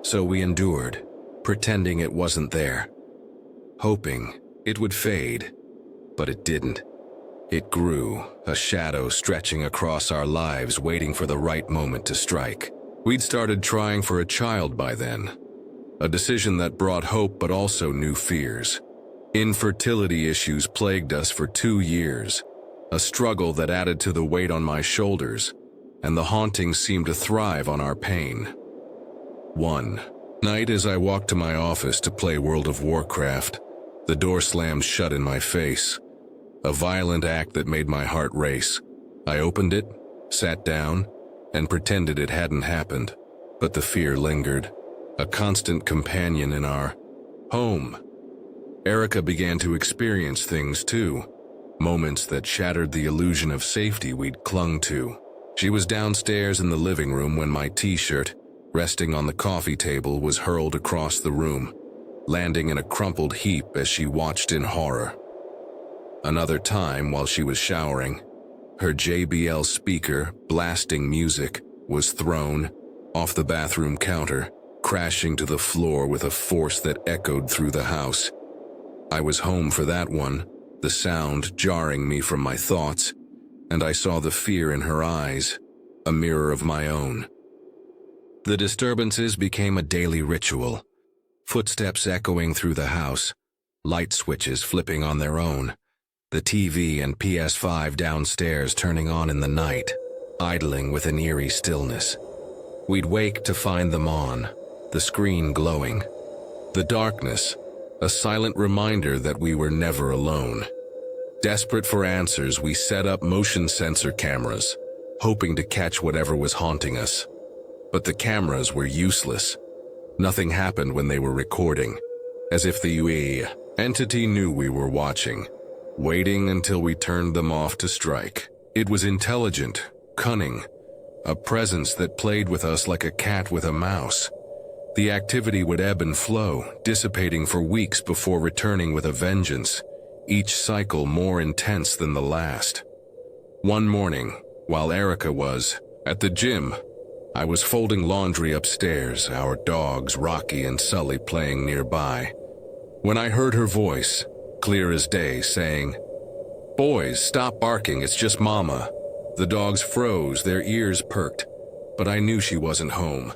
S1: So we endured, pretending it wasn't there, hoping it would fade, but it didn't. It grew, a shadow stretching across our lives, waiting for the right moment to strike. We'd started trying for a child by then, a decision that brought hope but also new fears. Infertility issues plagued us for 2 years, a struggle that added to the weight on my shoulders, and the hauntings seemed to thrive on our pain. One night as I walked to my office to play World of Warcraft, the door slammed shut in my face, a violent act that made my heart race. I opened it, sat down, and pretended it hadn't happened, but the fear lingered, a constant companion in our home. Erica began to experience things too, moments that shattered the illusion of safety we'd clung to. She was downstairs in the living room when my t-shirt, resting on the coffee table, was hurled across the room, landing in a crumpled heap as she watched in horror. Another time, while she was showering, her JBL speaker, blasting music, was thrown off the bathroom counter, crashing to the floor with a force that echoed through the house. I was home for that one, the sound jarring me from my thoughts, and I saw the fear in her eyes, a mirror of my own. The disturbances became a daily ritual, footsteps echoing through the house, light switches flipping on their own, the TV and PS5 downstairs turning on in the night, idling with an eerie stillness. We'd wake to find them on, the screen glowing. The darkness, a silent reminder that we were never alone. Desperate for answers, we set up motion sensor cameras, hoping to catch whatever was haunting us. But the cameras were useless. Nothing happened when they were recording, as if the entity knew we were watching, waiting until we turned them off to strike. It was intelligent, cunning, a presence that played with us like a cat with a mouse. The activity would ebb and flow, dissipating for weeks before returning with a vengeance, each cycle more intense than the last. One morning, while Erica was at the gym, I was folding laundry upstairs, our dogs Rocky and Sully playing nearby, when I heard her voice, clear as day, saying, "Boys, stop barking, it's just Mama." The dogs froze, their ears perked, but I knew she wasn't home.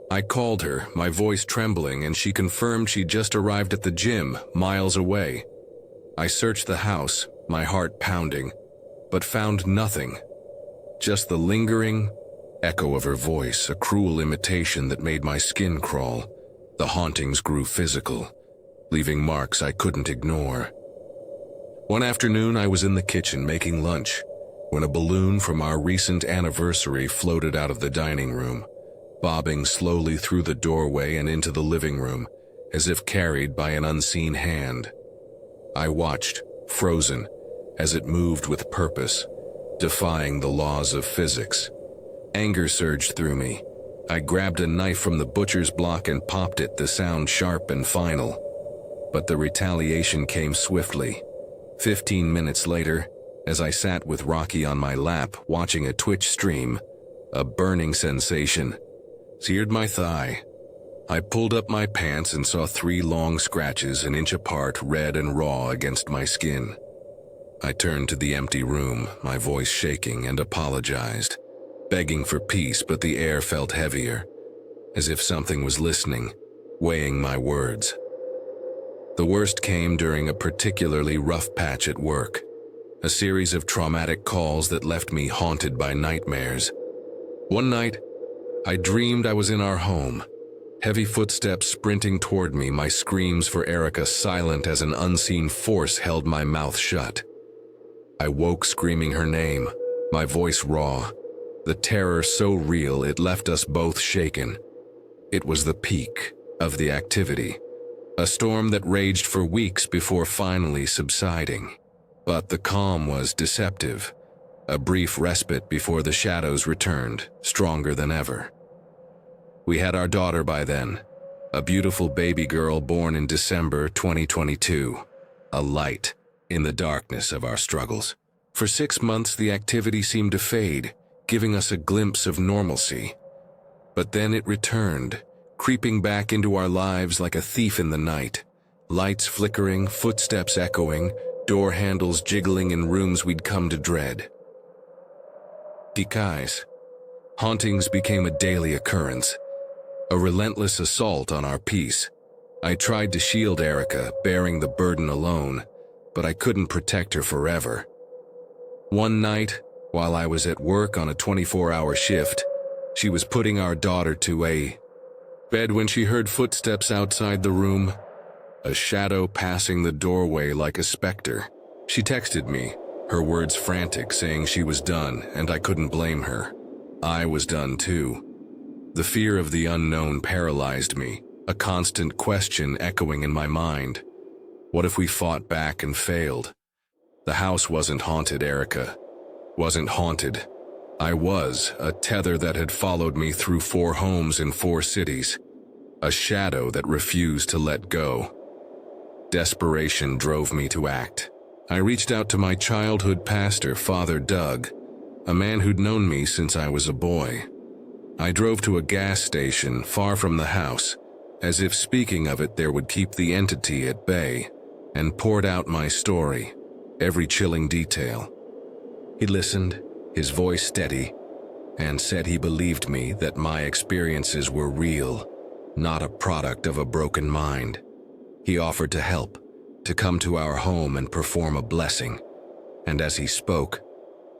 S1: I called her, my voice trembling, and she confirmed she'd just arrived at the gym, miles away. I searched the house, my heart pounding, but found nothing. Just the lingering echo of her voice, a cruel imitation that made my skin crawl. The hauntings grew physical, leaving marks I couldn't ignore. One afternoon, I was in the kitchen making lunch, when a balloon from our recent anniversary floated out of the dining room, bobbing slowly through the doorway and into the living room, as if carried by an unseen hand. I watched, frozen, as it moved with purpose, defying the laws of physics. Anger surged through me. I grabbed a knife from the butcher's block and popped it, the sound sharp and final. But the retaliation came swiftly. 15 minutes later, as I sat with Rocky on my lap watching a Twitch stream, a burning sensation seared my thigh. I pulled up my pants and saw 3 long scratches an inch apart, red and raw against my skin. I turned to the empty room, my voice shaking, and apologized, begging for peace, but the air felt heavier, as if something was listening, weighing my words. The worst came during a particularly rough patch at work, a series of traumatic calls that left me haunted by nightmares. One night, I dreamed I was in our home, heavy footsteps sprinting toward me, my screams for Erica silent as an unseen force held my mouth shut. I woke screaming her name, my voice raw, the terror so real it left us both shaken. It was the peak of the activity, a storm that raged for weeks before finally subsiding. But the calm was deceptive, a brief respite before the shadows returned, stronger than ever. We had our daughter by then, a beautiful baby girl born in December 2022, a light in the darkness of our struggles. For 6 months, the activity seemed to fade, giving us a glimpse of normalcy. But then it returned, creeping back into our lives like a thief in the night. Lights flickering, footsteps echoing, door handles jiggling in rooms we'd come to dread. Guys, hauntings became a daily occurrence, a relentless assault on our peace. I tried to shield Erica, bearing the burden alone, but I couldn't protect her forever. One night, while I was at work on a 24-hour shift, she was putting our daughter to a bed when she heard footsteps outside the room, a shadow passing the doorway like a specter. She texted me, her words frantic, saying she was done, and I couldn't blame her. I was done too. The fear of the unknown paralyzed me, a constant question echoing in my mind. What if we fought back and failed? The house wasn't haunted, Erica. Wasn't haunted. I was, a tether that had followed me through 4 homes in 4 cities. A shadow that refused to let go. Desperation drove me to act. I reached out to my childhood pastor, Father Doug, a man who'd known me since I was a boy. I drove to a gas station far from the house, as if speaking of it there would keep the entity at bay, and poured out my story, every chilling detail. He listened, his voice steady, and said he believed me, that my experiences were real, not a product of a broken mind. He offered to help, to come to our home and perform a blessing. And as he spoke,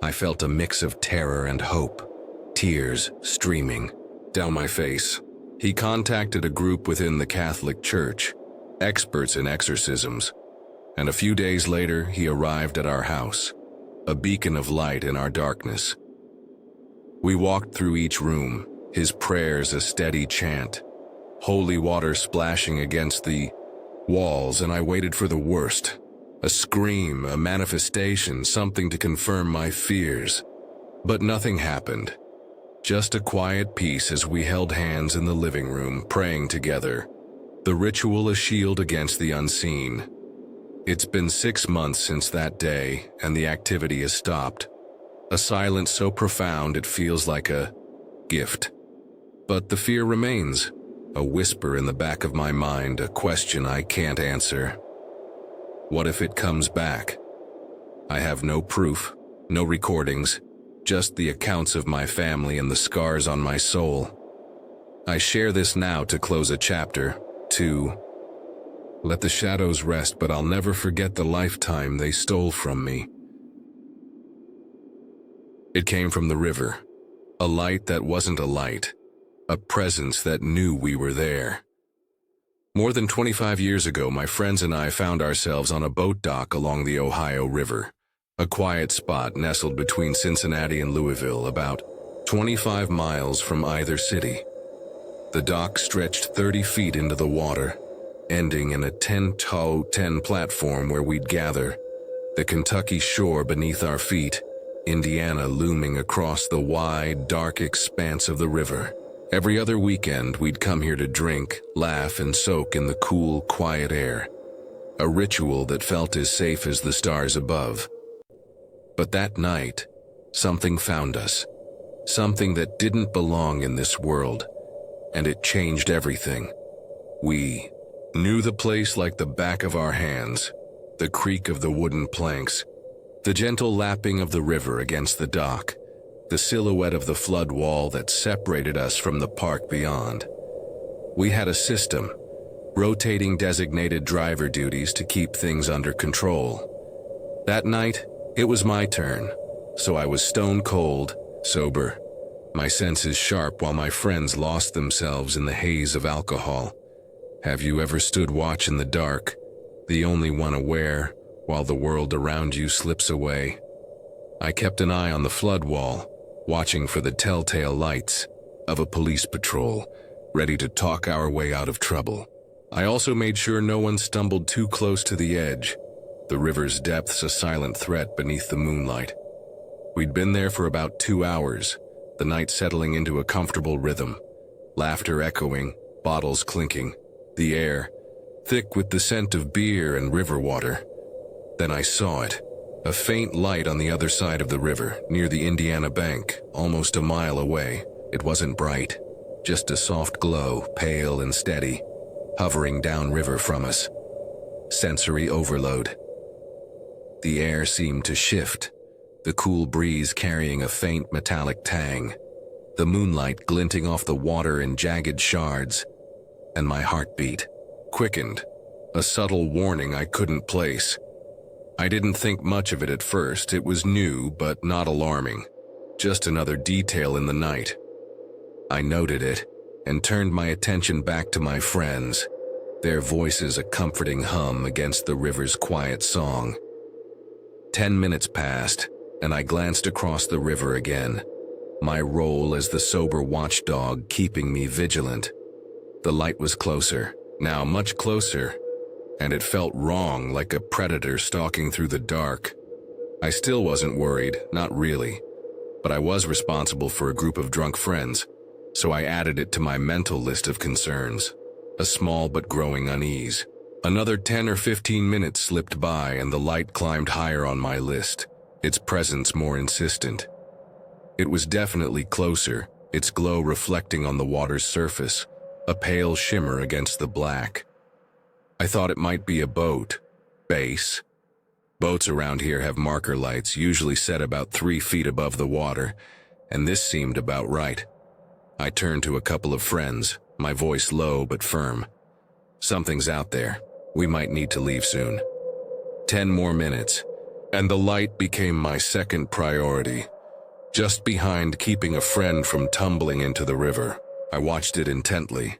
S1: I felt a mix of terror and hope, tears streaming down my face. He contacted a group within the Catholic Church, experts in exorcisms, and a few days later he arrived at our house, a beacon of light in our darkness. We walked through each room, his prayers a steady chant, holy water splashing against the walls, and I waited for the worst. A scream, a manifestation, something to confirm my fears. But nothing happened. Just a quiet peace as we held hands in the living room, praying together. The ritual a shield against the unseen. It's been 6 months since that day, and the activity has stopped. A silence so profound it feels like a gift. But the fear remains, a whisper in the back of my mind, a question I can't answer. What if it comes back? I have no proof, no recordings, just the accounts of my family and the scars on my soul. I share this now to close a chapter, to let the shadows rest, but I'll never forget the lifetime they stole from me. It came from the river, a light that wasn't a light, a presence that knew we were there. More than 25 years ago, my friends and I found ourselves on a boat dock along the Ohio River, a quiet spot nestled between Cincinnati and Louisville, about 25 miles from either city. The dock stretched 30 feet into the water, ending in a 10 platform where we'd gather, the Kentucky shore beneath our feet, Indiana looming across the wide, dark expanse of the river. Every other weekend, we'd come here to drink, laugh, and soak in the cool, quiet air. A ritual that felt as safe as the stars above. But that night, something found us. Something that didn't belong in this world. And it changed everything. We knew the place like the back of our hands. The creak of the wooden planks. The gentle lapping of the river against the dock. The silhouette of the flood wall that separated us from the park beyond. We had a system. Rotating designated driver duties to keep things under control. That night, it was my turn, so I was stone cold, sober, my senses sharp while my friends lost themselves in the haze of alcohol. Have you ever stood watch in the dark, the only one aware, while the world around you slips away? I kept an eye on the flood wall, watching for the telltale lights of a police patrol, ready to talk our way out of trouble. I also made sure no one stumbled too close to the edge, the river's depths a silent threat beneath the moonlight. We'd been there for about 2 hours, the night settling into a comfortable rhythm, laughter echoing, bottles clinking, the air thick with the scent of beer and river water. Then I saw it, a faint light on the other side of the river, near the Indiana bank, almost a mile away. It wasn't bright, just a soft glow, pale and steady, hovering downriver from us. Sensory overload. The air seemed to shift, the cool breeze carrying a faint metallic tang, the moonlight glinting off the water in jagged shards, and my heartbeat quickened, a subtle warning I couldn't place. I didn't think much of it at first. It was new, but not alarming. Just another detail in the night. I noted it and turned my attention back to my friends, their voices a comforting hum against the river's quiet song. 10 minutes passed, and I glanced across the river again, my role as the sober watchdog keeping me vigilant. The light was closer, now much closer, and it felt wrong, like a predator stalking through the dark. I still wasn't worried, not really, but I was responsible for a group of drunk friends, so I added it to my mental list of concerns, a small but growing unease. Another 10 or 15 minutes slipped by and the light climbed higher on my list, its presence more insistent. It was definitely closer, its glow reflecting on the water's surface, a pale shimmer against the black. I thought it might be a boat. Base. Boats around here have marker lights, usually set about 3 feet above the water, and this seemed about right. I turned to a couple of friends, my voice low but firm. Something's out there. We might need to leave soon. 10 more minutes, and the light became my second priority, just behind keeping a friend from tumbling into the river. I watched it intently,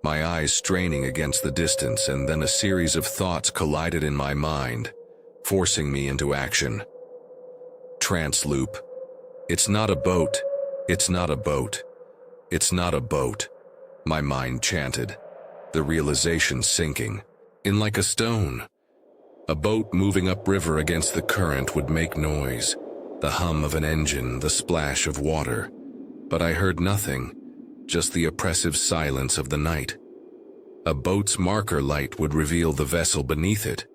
S1: my eyes straining against the distance, and then a series of thoughts collided in my mind, forcing me into action. Trance loop. It's not a boat. It's not a boat. It's not a boat. My mind chanted, the realization sinking in like a stone. A boat moving upriver against the current would make noise, the hum of an engine, the splash of water. But I heard nothing, just the oppressive silence of the night. A boat's marker light would reveal the vessel beneath it,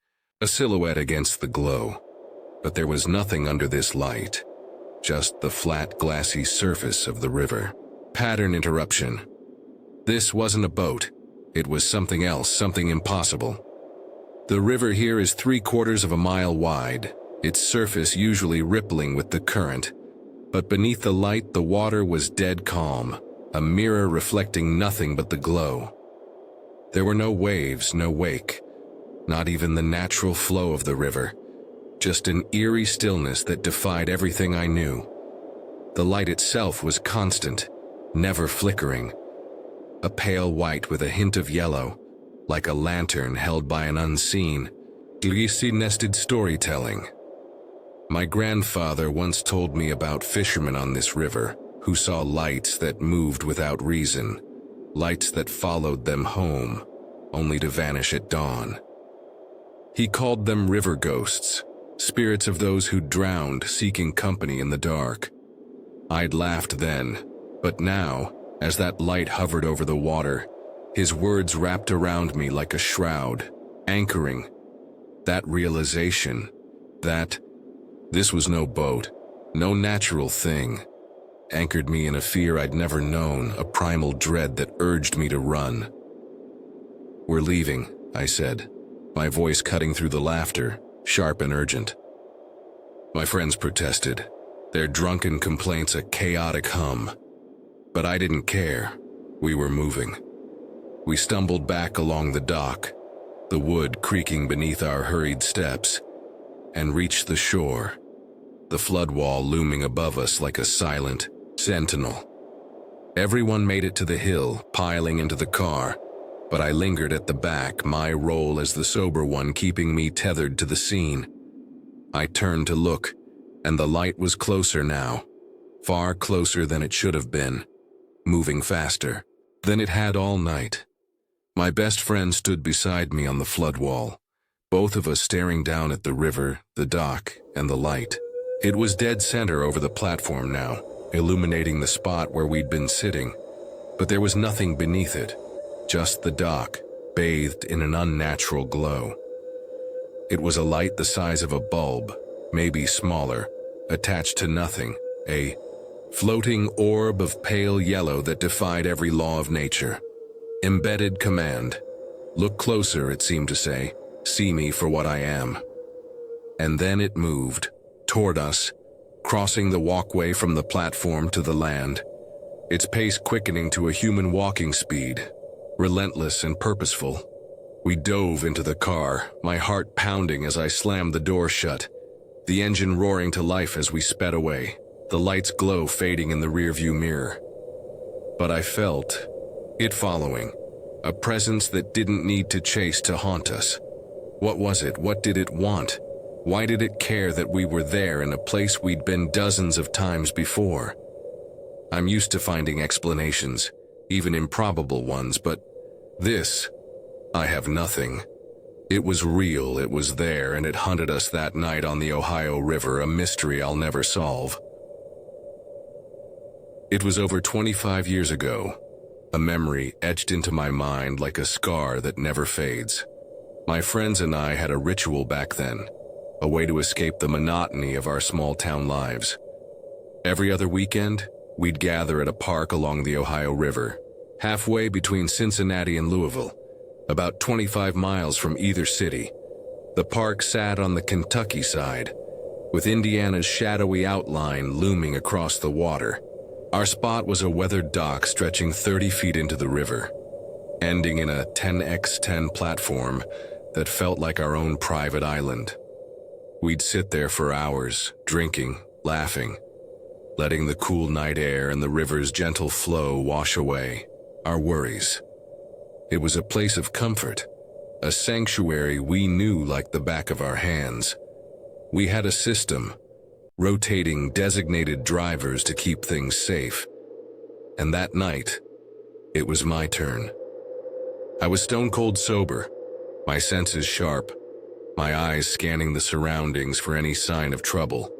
S1: a silhouette against the glow. But there was nothing under this light, just the flat, glassy surface of the river. Pattern interruption. This wasn't a boat. It was something else, something impossible. The river here is 3/4 of a mile wide, its surface usually rippling with the current. But beneath the light, the water was dead calm, a mirror reflecting nothing but the glow. There were no waves, no wake, not even the natural flow of the river, just an eerie stillness that defied everything I knew. The light itself was constant, never flickering, a pale white with a hint of yellow, like a lantern held by an unseen, greasy-nested storytelling. My grandfather once told me about fishermen on this river who saw lights that moved without reason, lights that followed them home, only to vanish at dawn. He called them river ghosts, spirits of those who drowned seeking company in the dark. I'd laughed then, but now, as that light hovered over the water, his words wrapped around me like a shroud, anchoring. That realization, that this was no boat, no natural thing, anchored me in a fear I'd never known, a primal dread that urged me to run. "We're leaving," I said, my voice cutting through the laughter, sharp and urgent. My friends protested, their drunken complaints a chaotic hum. But I didn't care. We were moving. We stumbled back along the dock, the wood creaking beneath our hurried steps, and reached the shore, the flood wall looming above us like a silent sentinel. Everyone made it to the hill, piling into the car, but I lingered at the back, my role as the sober one keeping me tethered to the scene. I turned to look, and the light was closer now, far closer than it should have been, moving faster than it had all night. My best friend stood beside me on the flood wall, both of us staring down at the river, the dock, and the light. It was dead center over the platform now, illuminating the spot where we'd been sitting, but there was nothing beneath it, just the dock, bathed in an unnatural glow. It was a light the size of a bulb, maybe smaller, attached to nothing, a floating orb of pale yellow that defied every law of nature. Embedded command. Look closer, it seemed to say. See me for what I am. And then it moved, toward us, crossing the walkway from the platform to the land, its pace quickening to a human walking speed, relentless and purposeful. We dove into the car, my heart pounding as I slammed the door shut, the engine roaring to life as we sped away, the light's glow fading in the rearview mirror. But I felt it following, a presence that didn't need to chase to haunt us. What was it? What did it want? Why did it care that we were there in a place we'd been dozens of times before? I'm used to finding explanations, even improbable ones, but this, I have nothing. It was real, it was there, and it hunted us that night on the Ohio River, a mystery I'll never solve. It was over 25 years ago, a memory etched into my mind like a scar that never fades. My friends and I had a ritual back then, a way to escape the monotony of our small-town lives. Every other weekend, we'd gather at a park along the Ohio River, halfway between Cincinnati and Louisville, about 25 miles from either city. The park sat on the Kentucky side, with Indiana's shadowy outline looming across the water. Our spot was a weathered dock stretching 30 feet into the river, ending in a 10x10 platform that felt like our own private island. We'd sit there for hours, drinking, laughing, letting the cool night air and the river's gentle flow wash away our worries. It was a place of comfort, a sanctuary we knew like the back of our hands. We had a system, rotating designated drivers to keep things safe. And that night, it was my turn. I was stone cold sober, my senses sharp, my eyes scanning the surroundings for any sign of trouble,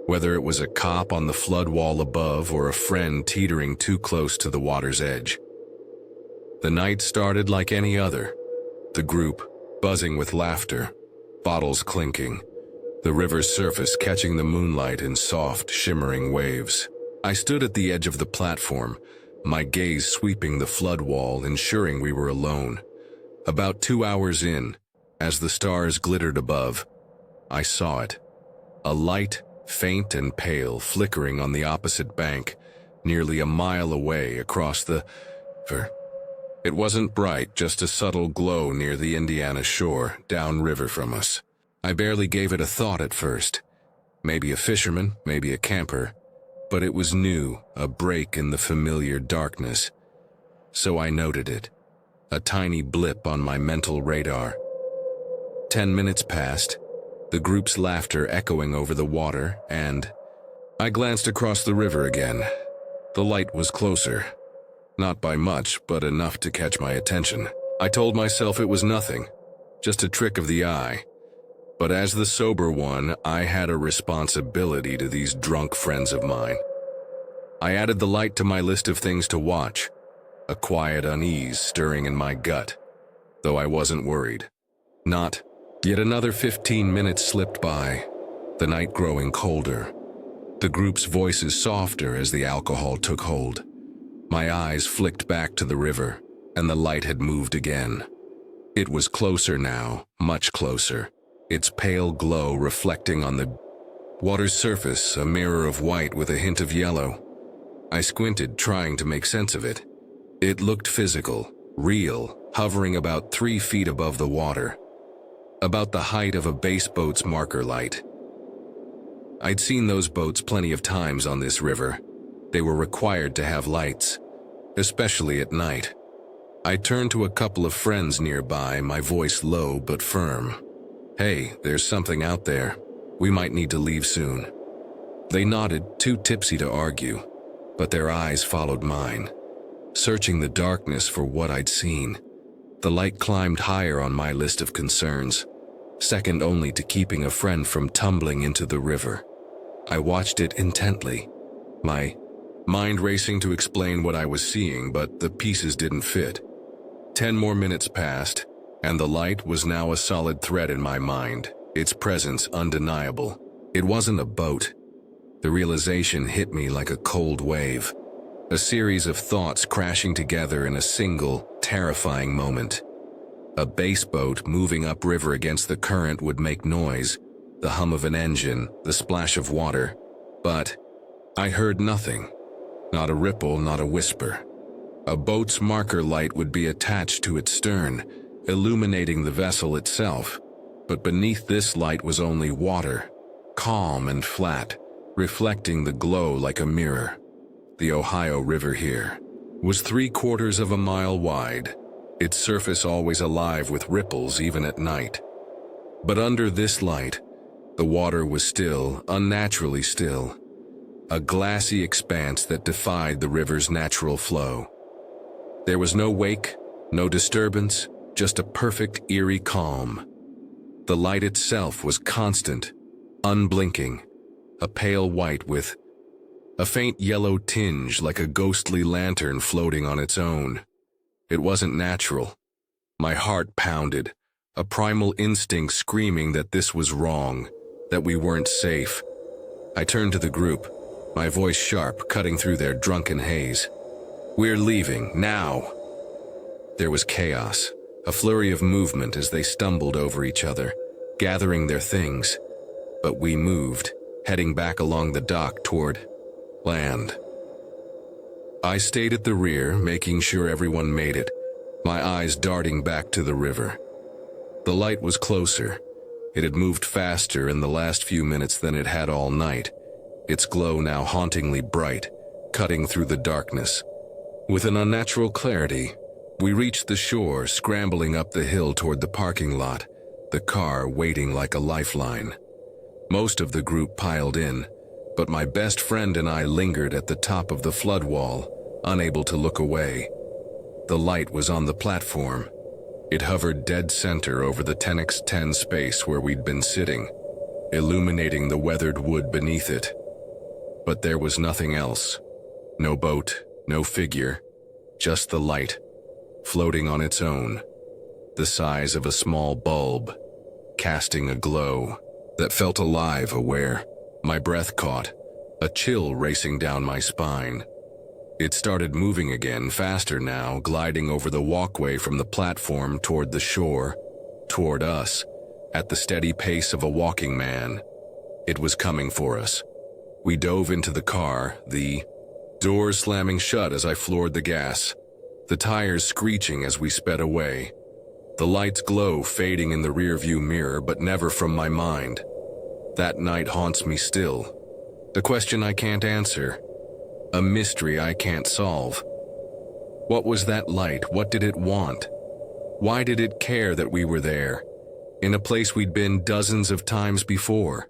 S1: whether it was a cop on the flood wall above or a friend teetering too close to the water's edge. The night started like any other, the group buzzing with laughter, bottles clinking, the river's surface catching the moonlight in soft, shimmering waves. I stood at the edge of the platform, my gaze sweeping the flood wall, ensuring we were alone. About 2 hours in, as the stars glittered above, I saw it. A light, faint and pale, flickering on the opposite bank, nearly a mile away across the river. It wasn't bright, just a subtle glow near the Indiana shore, downriver from us. I barely gave it a thought at first. Maybe a fisherman, maybe a camper. But it was new, a break in the familiar darkness. So I noted it, a tiny blip on my mental radar. 10 minutes passed, the group's laughter echoing over the water, and I glanced across the river again. The light was closer. Not by much, but enough to catch my attention. I told myself it was nothing, just a trick of the eye. But as the sober one, I had a responsibility to these drunk friends of mine. I added the light to my list of things to watch, a quiet unease stirring in my gut, though I wasn't worried. Not. Yet another 15 minutes slipped by, the night growing colder. The group's voices softer as the alcohol took hold. My eyes flicked back to the river, and the light had moved again. It was closer now, much closer, its pale glow reflecting on the water's surface, a mirror of white with a hint of yellow. I squinted, trying to make sense of it. It looked physical, real, hovering about 3 feet above the water, about the height of a base boat's marker light. I'd seen those boats plenty of times on this river. They were required to have lights, especially at night. I turned to a couple of friends nearby, my voice low but firm. "Hey, there's something out there. We might need to leave soon." They nodded, too tipsy to argue, but their eyes followed mine, searching the darkness for what I'd seen. The light climbed higher on my list of concerns, second only to keeping a friend from tumbling into the river. I watched it intently, my mind racing to explain what I was seeing, but the pieces didn't fit. 10 more minutes passed, and the light was now a solid thread in my mind, its presence undeniable. It wasn't a boat. The realization hit me like a cold wave, a series of thoughts crashing together in a single, terrifying moment. A base boat moving upriver against the current would make noise, the hum of an engine, the splash of water. But I heard nothing. Not a ripple, not a whisper. A boat's marker light would be attached to its stern, illuminating the vessel itself. But beneath this light was only water, calm and flat, reflecting the glow like a mirror. The Ohio River here was 3/4 of a mile wide, its surface always alive with ripples even at night. But under this light, the water was still, unnaturally still, a glassy expanse that defied the river's natural flow. There was no wake, no disturbance, just a perfect, eerie calm. The light itself was constant, unblinking, a pale white with a faint yellow tinge like a ghostly lantern floating on its own. It wasn't natural. My heart pounded, a primal instinct screaming that this was wrong, that we weren't safe. I turned to the group, my voice sharp, cutting through their drunken haze. "We're leaving, now!" There was chaos, a flurry of movement as they stumbled over each other, gathering their things. But we moved, heading back along the dock toward land. I stayed at the rear, making sure everyone made it, my eyes darting back to the river. The light was closer. It had moved faster in the last few minutes than it had all night, its glow now hauntingly bright, cutting through the darkness. With an unnatural clarity, we reached the shore, scrambling up the hill toward the parking lot, the car waiting like a lifeline. Most of the group piled in, but my best friend and I lingered at the top of the flood wall, unable to look away. The light was on the platform. It hovered dead center over the 10x10 space where we'd been sitting, illuminating the weathered wood beneath it. But there was nothing else. No boat, no figure, just the light, floating on its own, the size of a small bulb, casting a glow that felt alive, aware. My breath caught, a chill racing down my spine. It started moving again, faster now, gliding over the walkway from the platform toward the shore, toward us, at the steady pace of a walking man. It was coming for us. We dove into the car, the doors slamming shut as I floored the gas, the tires screeching as we sped away. The light's glow fading in the rearview mirror, but never from my mind. That night haunts me still. A question I can't answer. A mystery I can't solve. What was that light? What did it want? Why did it care that we were there, in a place we'd been dozens of times before?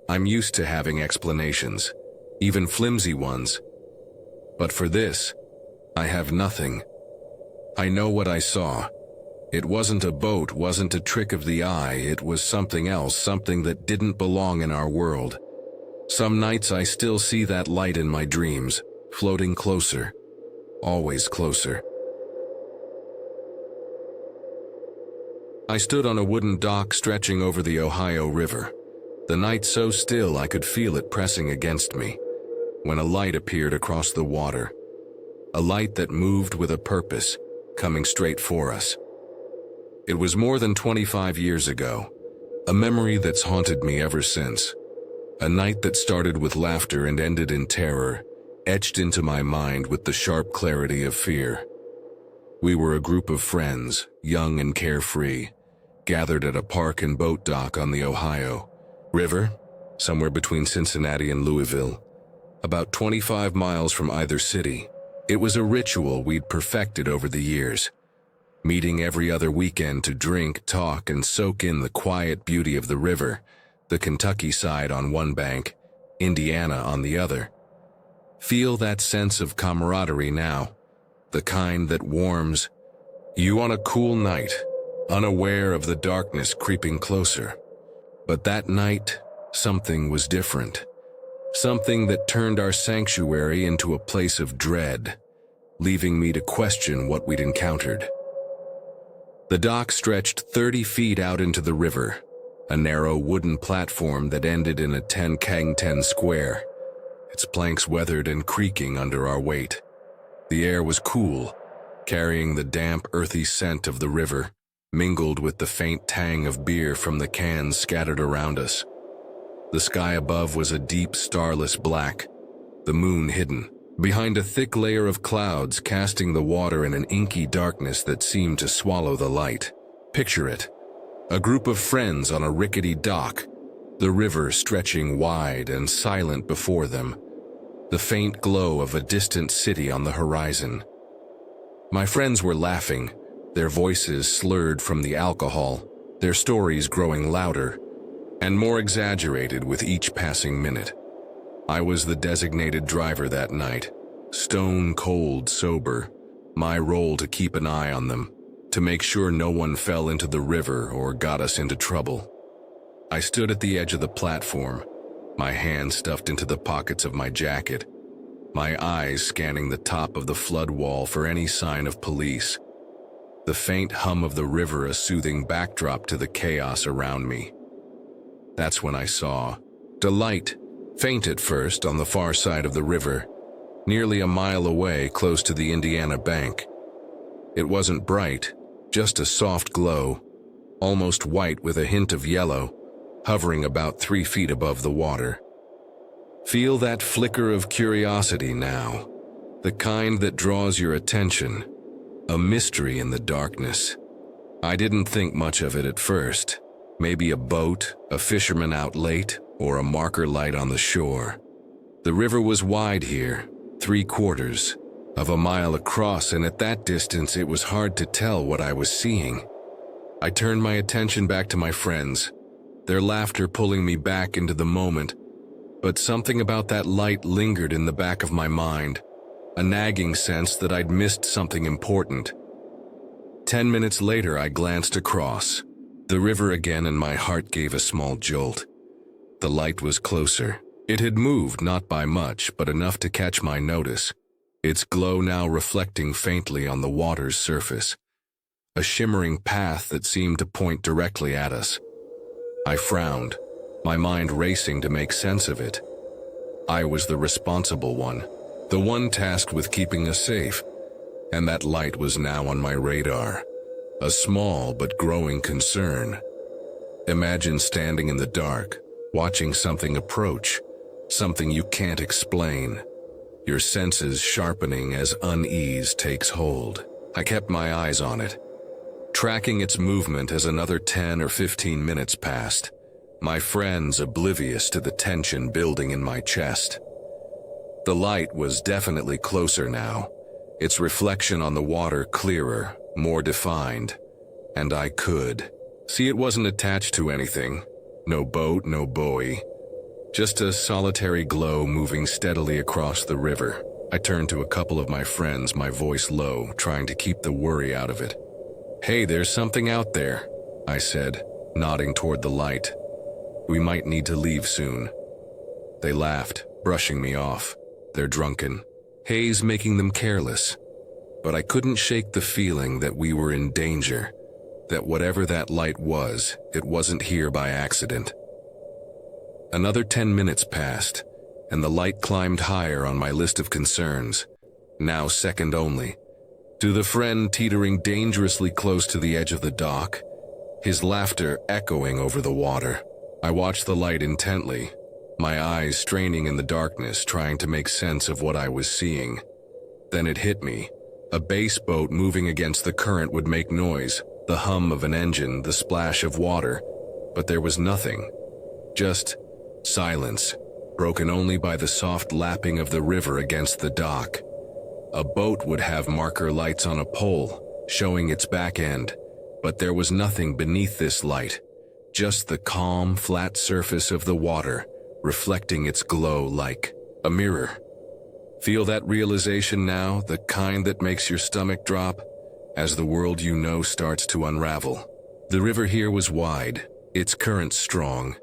S1: I'm used to having explanations, even flimsy ones. But for this, I have nothing. I know what I saw. It wasn't a boat, wasn't a trick of the eye, it was something else, something that didn't belong in our world. Some nights I still see that light in my dreams, floating closer, always closer. I stood on a wooden dock stretching over the Ohio River, the night so still I could feel it pressing against me, when a light appeared across the water, a light that moved with a purpose, coming straight for us. It was more than 25 years ago, a memory that's haunted me ever since. A night that started with laughter and ended in terror, etched into my mind with the sharp clarity of fear. We were a group of friends, young and carefree, gathered at a park and boat dock on the Ohio River, somewhere between Cincinnati and Louisville, about 25 miles from either city. It was a ritual we'd perfected over the years, meeting every other weekend to drink, talk, and soak in the quiet beauty of the river, the Kentucky side on one bank, Indiana on the other. Feel that sense of camaraderie now, the kind that warms you on a cool night, unaware of the darkness creeping closer. But that night, something was different. Something that turned our sanctuary into a place of dread, leaving me to question what we'd encountered. The dock stretched 30 feet out into the river, a narrow wooden platform that ended in a 10x10 square, its planks weathered and creaking under our weight. The air was cool, carrying the damp, earthy scent of the river, mingled with the faint tang of beer from the cans scattered around us. The sky above was a deep, starless black, the moon hidden behind a thick layer of clouds, casting the water in an inky darkness that seemed to swallow the light. Picture it. A group of friends on a rickety dock, the river stretching wide and silent before them, the faint glow of a distant city on the horizon. My friends were laughing, their voices slurred from the alcohol, their stories growing louder and more exaggerated with each passing minute. I was the designated driver that night, stone cold sober, my role to keep an eye on them, to make sure no one fell into the river or got us into trouble. I stood at the edge of the platform, my hands stuffed into the pockets of my jacket, my eyes scanning the top of the flood wall for any sign of police. The faint hum of the river a soothing backdrop to the chaos around me. That's when I saw a light, faint at first on the far side of the river, nearly a mile away close to the Indiana bank. It wasn't bright, just a soft glow, almost white with a hint of yellow, hovering about 3 feet above the water. Feel that flicker of curiosity now, the kind that draws your attention, a mystery in the darkness. I didn't think much of it at first. Maybe a boat, a fisherman out late, or a marker light on the shore. The river was wide here, 3/4 of a mile across, and at that distance it was hard to tell what I was seeing. I turned my attention back to my friends, their laughter pulling me back into the moment, but something about that light lingered in the back of my mind, a nagging sense that I'd missed something important. 10 minutes later I glanced across the river again, and my heart gave a small jolt. The light was closer. It had moved, not by much, but enough to catch my notice, its glow now reflecting faintly on the water's surface, a shimmering path that seemed to point directly at us. I frowned, my mind racing to make sense of it. I was the responsible one, the one tasked with keeping us safe, and that light was now on my radar. A small but growing concern. Imagine standing in the dark, watching something approach, something you can't explain, your senses sharpening as unease takes hold. I kept my eyes on it, tracking its movement as another 10 or 15 minutes passed, my friends oblivious to the tension building in my chest. The light was definitely closer now, its reflection on the water clearer, more defined, and I could see it wasn't attached to anything. No boat, no buoy, just a solitary glow moving steadily across the river. I turned to a couple of my friends, my voice low, trying to keep the worry out of it. "Hey, there's something out there," I said, nodding toward the light. "We might need to leave soon." They laughed, brushing me off, their drunken haze making them careless. But I couldn't shake the feeling that we were in danger, that whatever that light was, it wasn't here by accident. Another 10 minutes passed, and the light climbed higher on my list of concerns, now second only to the friend teetering dangerously close to the edge of the dock, his laughter echoing over the water. I watched the light intently, my eyes straining in the darkness, trying to make sense of what I was seeing. Then it hit me. A bass boat moving against the current would make noise, the hum of an engine, the splash of water, but there was nothing. Just silence, broken only by the soft lapping of the river against the dock. A boat would have marker lights on a pole, showing its back end, but there was nothing beneath this light, just the calm, flat surface of the water, reflecting its glow like a mirror. Feel that realization now, the kind that makes your stomach drop, as the world you know starts to unravel. The river here was wide, its current strong,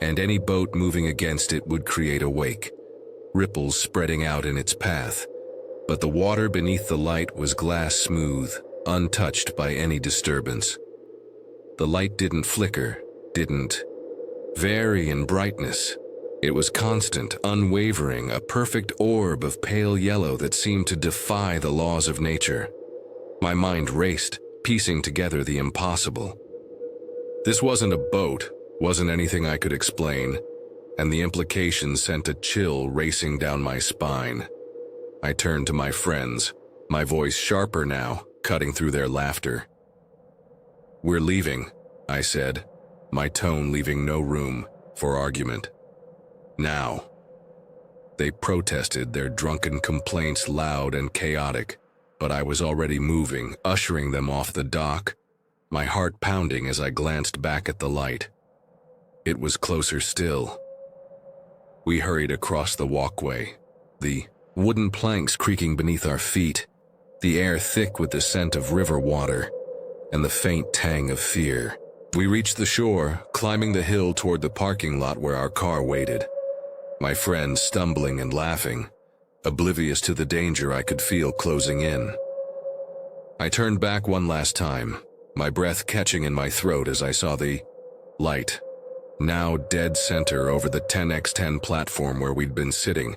S1: and any boat moving against it would create a wake, ripples spreading out in its path. But the water beneath the light was glass smooth, untouched by any disturbance. The light didn't flicker, didn't vary in brightness. It was constant, unwavering, a perfect orb of pale yellow that seemed to defy the laws of nature. My mind raced, piecing together the impossible. This wasn't a boat, wasn't anything I could explain, and the implications sent a chill racing down my spine. I turned to my friends, my voice sharper now, cutting through their laughter. "We're leaving," I said, my tone leaving no room for argument. "Now." They protested, their drunken complaints loud and chaotic, but I was already moving, ushering them off the dock, my heart pounding as I glanced back at the light. It was closer still. We hurried across the walkway, the wooden planks creaking beneath our feet, the air thick with the scent of river water, and the faint tang of fear. We reached the shore, climbing the hill toward the parking lot where our car waited. My friends stumbling and laughing, oblivious to the danger I could feel closing in. I turned back one last time, my breath catching in my throat as I saw the light, now dead center over the 10x10 platform where we'd been sitting,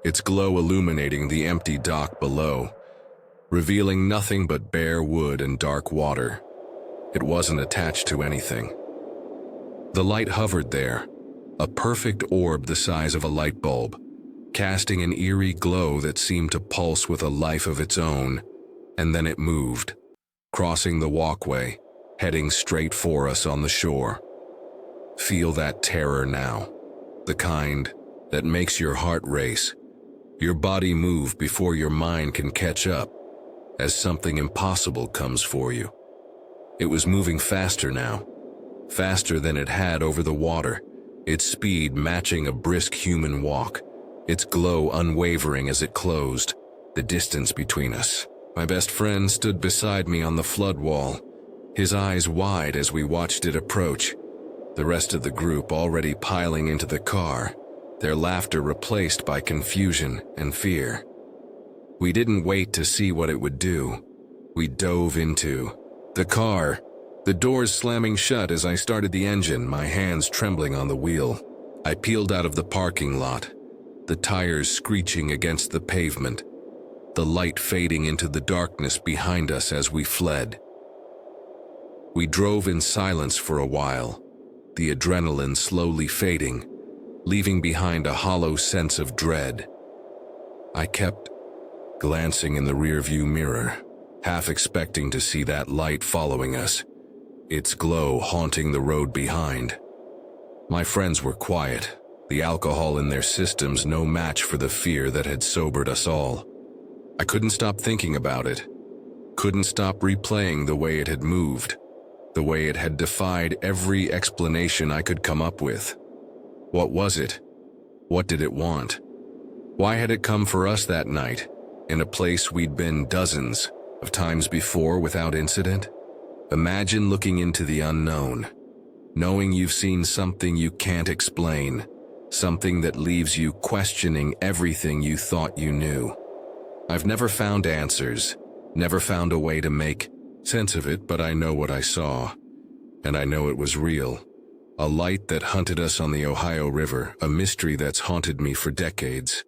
S1: its glow illuminating the empty dock below, revealing nothing but bare wood and dark water. It wasn't attached to anything. The light hovered there, a perfect orb the size of a light bulb, casting an eerie glow that seemed to pulse with a life of its own, and then it moved, crossing the walkway, heading straight for us on the shore. Feel that terror now, the kind that makes your heart race, your body move before your mind can catch up, as something impossible comes for you. It was moving faster now, faster than it had over the water, its speed matching a brisk human walk, its glow unwavering as it closed, the distance between us. My best friend stood beside me on the flood wall, his eyes wide as we watched it approach, the rest of the group already piling into the car, their laughter replaced by confusion and fear. We didn't wait to see what it would do. We dove into the car, the doors slamming shut as I started the engine, my hands trembling on the wheel. I peeled out of the parking lot, the tires screeching against the pavement, the light fading into the darkness behind us as we fled. We drove in silence for a while, the adrenaline slowly fading, leaving behind a hollow sense of dread. I kept glancing in the rearview mirror, half expecting to see that light following us, its glow haunting the road behind. My friends were quiet, the alcohol in their systems no match for the fear that had sobered us all. I couldn't stop thinking about it, couldn't stop replaying the way it had moved, the way it had defied every explanation I could come up with. What was it? What did it want? Why had it come for us that night, in a place we'd been dozens of times before without incident? Imagine looking into the unknown, knowing you've seen something you can't explain, something that leaves you questioning everything you thought you knew. I've never found answers, never found a way to make sense of it, but I know what I saw, and I know it was real. A light that hunted us on the Ohio River, a mystery that's haunted me for decades.